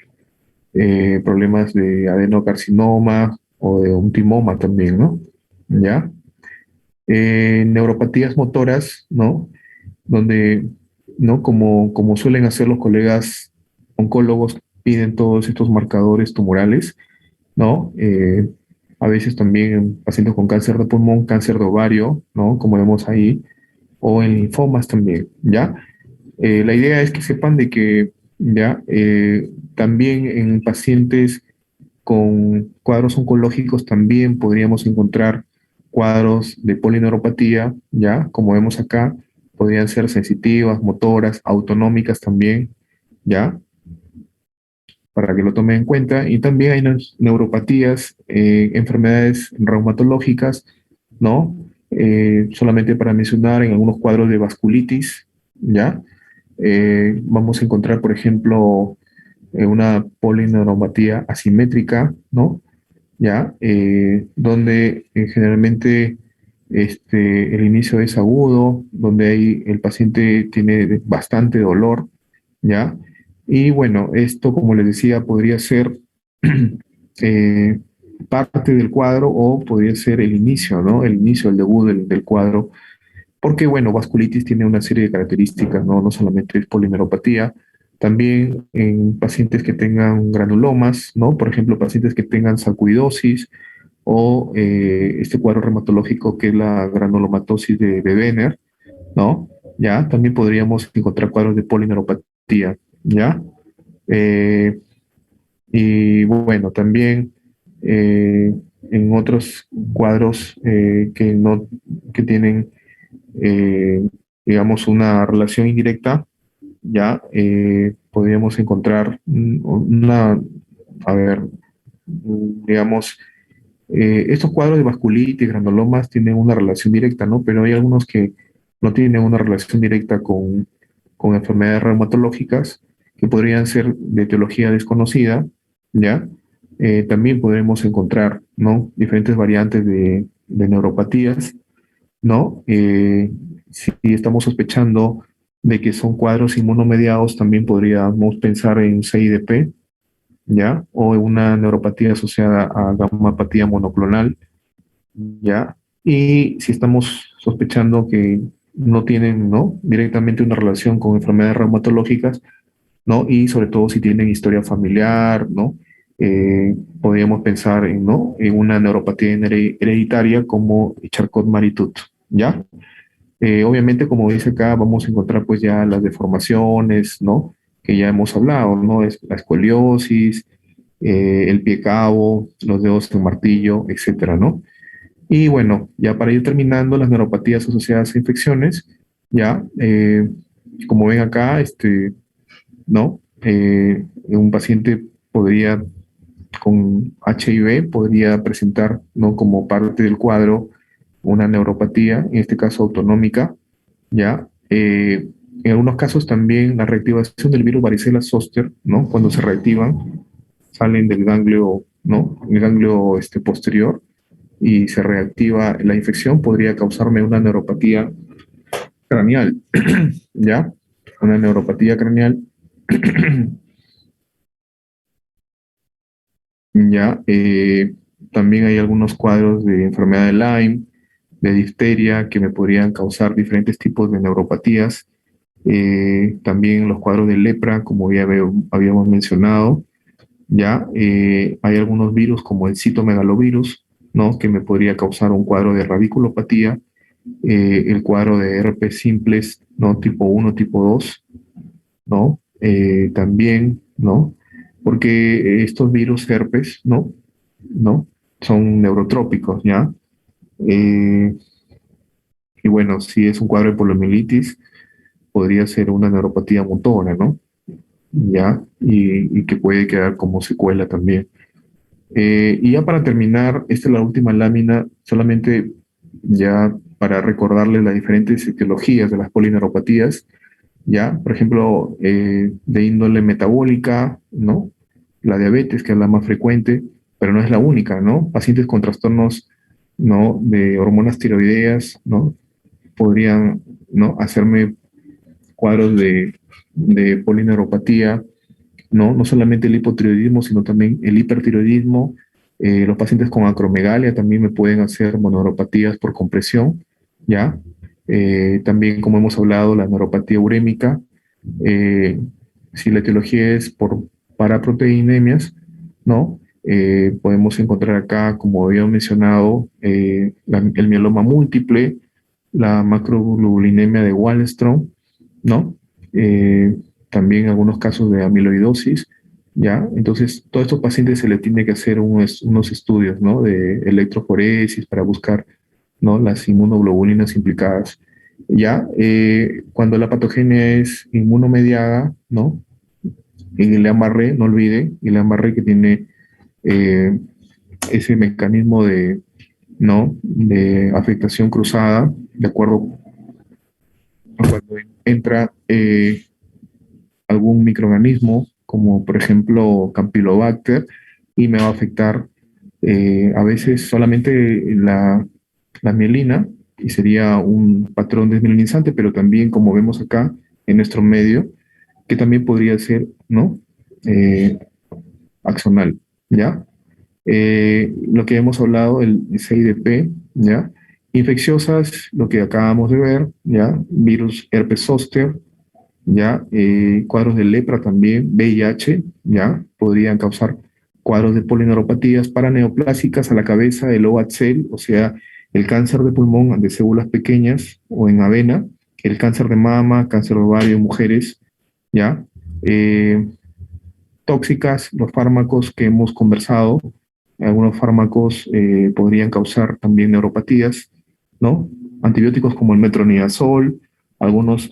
problemas de adenocarcinoma o de un timoma también, ¿no? ¿Ya? Neuropatías motoras, ¿no? Donde, ¿no? Como suelen hacer los colegas oncólogos, piden todos estos marcadores tumorales, ¿no? A veces también en pacientes con cáncer de pulmón, cáncer de ovario, ¿no? Como vemos ahí, o en linfomas también, ¿ya? La idea es que sepan de que, ¿ya? También en pacientes con cuadros oncológicos también podríamos encontrar cuadros de polineuropatía, ¿ya? Como vemos acá, podrían ser sensitivas, motoras, autonómicas también, ¿ya? Para que lo tomen en cuenta. Y también hay neuropatías, enfermedades reumatológicas, ¿no? Solamente para mencionar en algunos cuadros de vasculitis, ¿ya? Vamos a encontrar, por ejemplo, una polineuropatía asimétrica, ¿no? ¿Ya? Donde generalmente el inicio es agudo, donde el paciente tiene bastante dolor, ¿ya? Y bueno, esto, como les decía, podría ser eh, parte del cuadro o podría ser el inicio, ¿no? El inicio, el debut del cuadro, porque, bueno, vasculitis tiene una serie de características, ¿no? No solamente es polineropatía, también en pacientes que tengan granulomas, ¿no? Por ejemplo, pacientes que tengan sarcoidosis o este cuadro reumatológico que es la granulomatosis de Benner, ¿no? Ya, también podríamos encontrar cuadros de polineuropatía, ¿ya? Eh, y bueno, también eh, en otros cuadros que tienen, eh, digamos, una relación indirecta, ya podríamos encontrar a ver, digamos, estos cuadros de vasculitis, granulomas tienen una relación directa, ¿no? Pero hay algunos que no tienen una relación directa con enfermedades reumatológicas que podrían ser de etiología desconocida, ¿ya? También podremos encontrar, ¿no? Diferentes variantes de neuropatías, ¿no? Si estamos sospechando de que son cuadros inmunomediados, también podríamos pensar en CIDP, ¿ya? O en una neuropatía asociada a gamapatía monoclonal, ¿ya? Y si estamos sospechando que no tienen, ¿no? Directamente una relación con enfermedades reumatológicas, ¿no? Y sobre todo si tienen historia familiar, ¿no? Podríamos pensar en, ¿no? En una neuropatía hereditaria como Charcot-Marie-Tooth, ¿ya? Obviamente, como dice acá, vamos a encontrar pues ya las deformaciones, ¿no? Que ya hemos hablado, ¿no? Es la escoliosis, el pie cabo, los dedos en martillo, etcétera, ¿no? Y bueno, ya para ir terminando, las neuropatías asociadas a infecciones, ya, como ven acá, ¿no? Un paciente podría, con HIV, podría presentar, ¿no? Como parte del cuadro, una neuropatía, en este caso autonómica, ¿ya? En algunos casos también la reactivación del virus varicela zoster, ¿no? Cuando se reactivan, salen del ganglio, ¿no? El ganglio posterior y se reactiva la infección, podría causarme una neuropatía craneal, ¿ya? Una neuropatía craneal, ¿ya? También hay algunos cuadros de enfermedad de Lyme, de difteria, que me podrían causar diferentes tipos de neuropatías. También los cuadros de lepra, como ya habíamos mencionado, ¿ya? Hay algunos virus como el citomegalovirus, ¿no? Que me podría causar un cuadro de radiculopatía, el cuadro de herpes simples, ¿no? Tipo uno tipo 2, ¿no? También, ¿no? Porque estos virus herpes, ¿no? ¿No? Son neurotrópicos, ¿ya? Eh, Y bueno, si es un cuadro de poliomielitis, podría ser una neuropatía motora, ¿no? Ya, y que puede quedar como secuela también. Y ya para terminar, esta es la última lámina, solamente ya para recordarles las diferentes etiologías de las polineuropatías, ya, por ejemplo, de índole metabólica, ¿no? La diabetes, que es la más frecuente, pero no es la única, ¿no? Pacientes con trastornos, ¿no? De hormonas tiroideas, ¿no? Podrían, ¿no? Hacerme cuadros de polineuropatía, ¿no? No solamente el hipotiroidismo, sino también el hipertiroidismo. Los pacientes con acromegalia también me pueden hacer mononeuropatías por compresión, ¿ya? También, como hemos hablado, la neuropatía urémica. eh, si la etiología es por paraproteinemias, ¿no? Podemos encontrar acá, como había mencionado, el mieloma múltiple, la macroglobulinemia de Wallenstrom, ¿no? Eh, También algunos casos de amiloidosis, ¿ya? Entonces, todos estos pacientes se les tiene que hacer unos estudios, ¿no? De electroforesis para buscar, ¿no? Las inmunoglobulinas implicadas. Ya, cuando la patogenia es inmunomediada, ¿no? En el Guillain-Barré, no olvide, Guillain-Barré que tiene eh, ese mecanismo de, ¿no? De afectación cruzada, de acuerdo a cuando entra algún microorganismo, como por ejemplo Campylobacter, y me va a afectar a veces solamente la mielina, y sería un patrón desmielinizante, pero también, como vemos acá en nuestro medio, que también podría ser, ¿no? Eh, Axonal, ¿ya? Lo que hemos hablado, el CIDP, ¿ya? Infecciosas, lo que acabamos de ver, ¿ya? Virus herpes zóster, ¿ya? Cuadros de lepra también, VIH, ¿ya? Podrían causar cuadros de polineuropatías paraneoplásicas a la cabeza, el OHCL, o sea, el cáncer de pulmón de células pequeñas o en avena, el cáncer de mama, cáncer de ovario en mujeres, ¿ya? Eh, Tóxicas, los fármacos que hemos conversado, algunos fármacos podrían causar también neuropatías, ¿no? Antibióticos como el metronidazol, algunos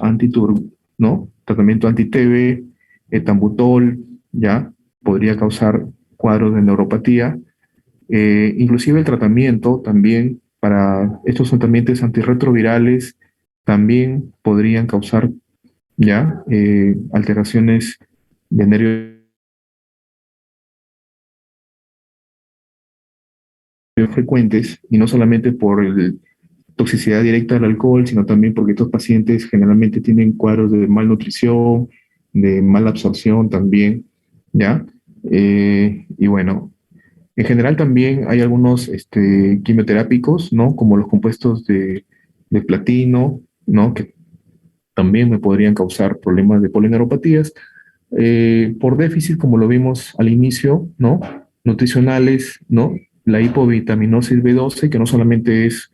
¿no? Tratamiento anti-TB, etambutol, ¿ya? Podría causar cuadros de neuropatía. Inclusive el tratamiento también para estos tratamientos antirretrovirales también podrían causar, ¿ya? Alteraciones de nervios frecuentes y no solamente por toxicidad directa del alcohol, sino también porque estos pacientes generalmente tienen cuadros de malnutrición, de mala absorción también, ¿ya? Y bueno, en general también hay algunos quimioterápicos, ¿no? Como los compuestos de platino, ¿no? Que también me podrían causar problemas de polineuropatías por déficit, como lo vimos al inicio, ¿no? Nutricionales, ¿no? La hipovitaminosis B12, que no solamente es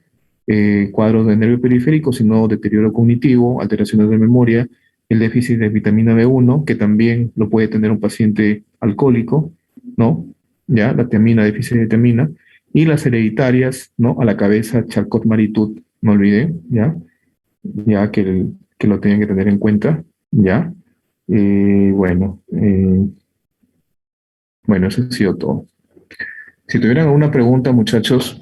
cuadros de nervio periférico, sino deterioro cognitivo, alteraciones de memoria, el déficit de vitamina B1, que también lo puede tener un paciente alcohólico, ¿no? Ya, la tiamina, déficit de tiamina, y las hereditarias, ¿no? A la cabeza, Charcot-Marie-Tooth, no olvide, ¿ya? Ya que lo tienen que tener en cuenta, ¿ya? Bueno, bueno, eso ha sido todo. Si tuvieran alguna pregunta, muchachos,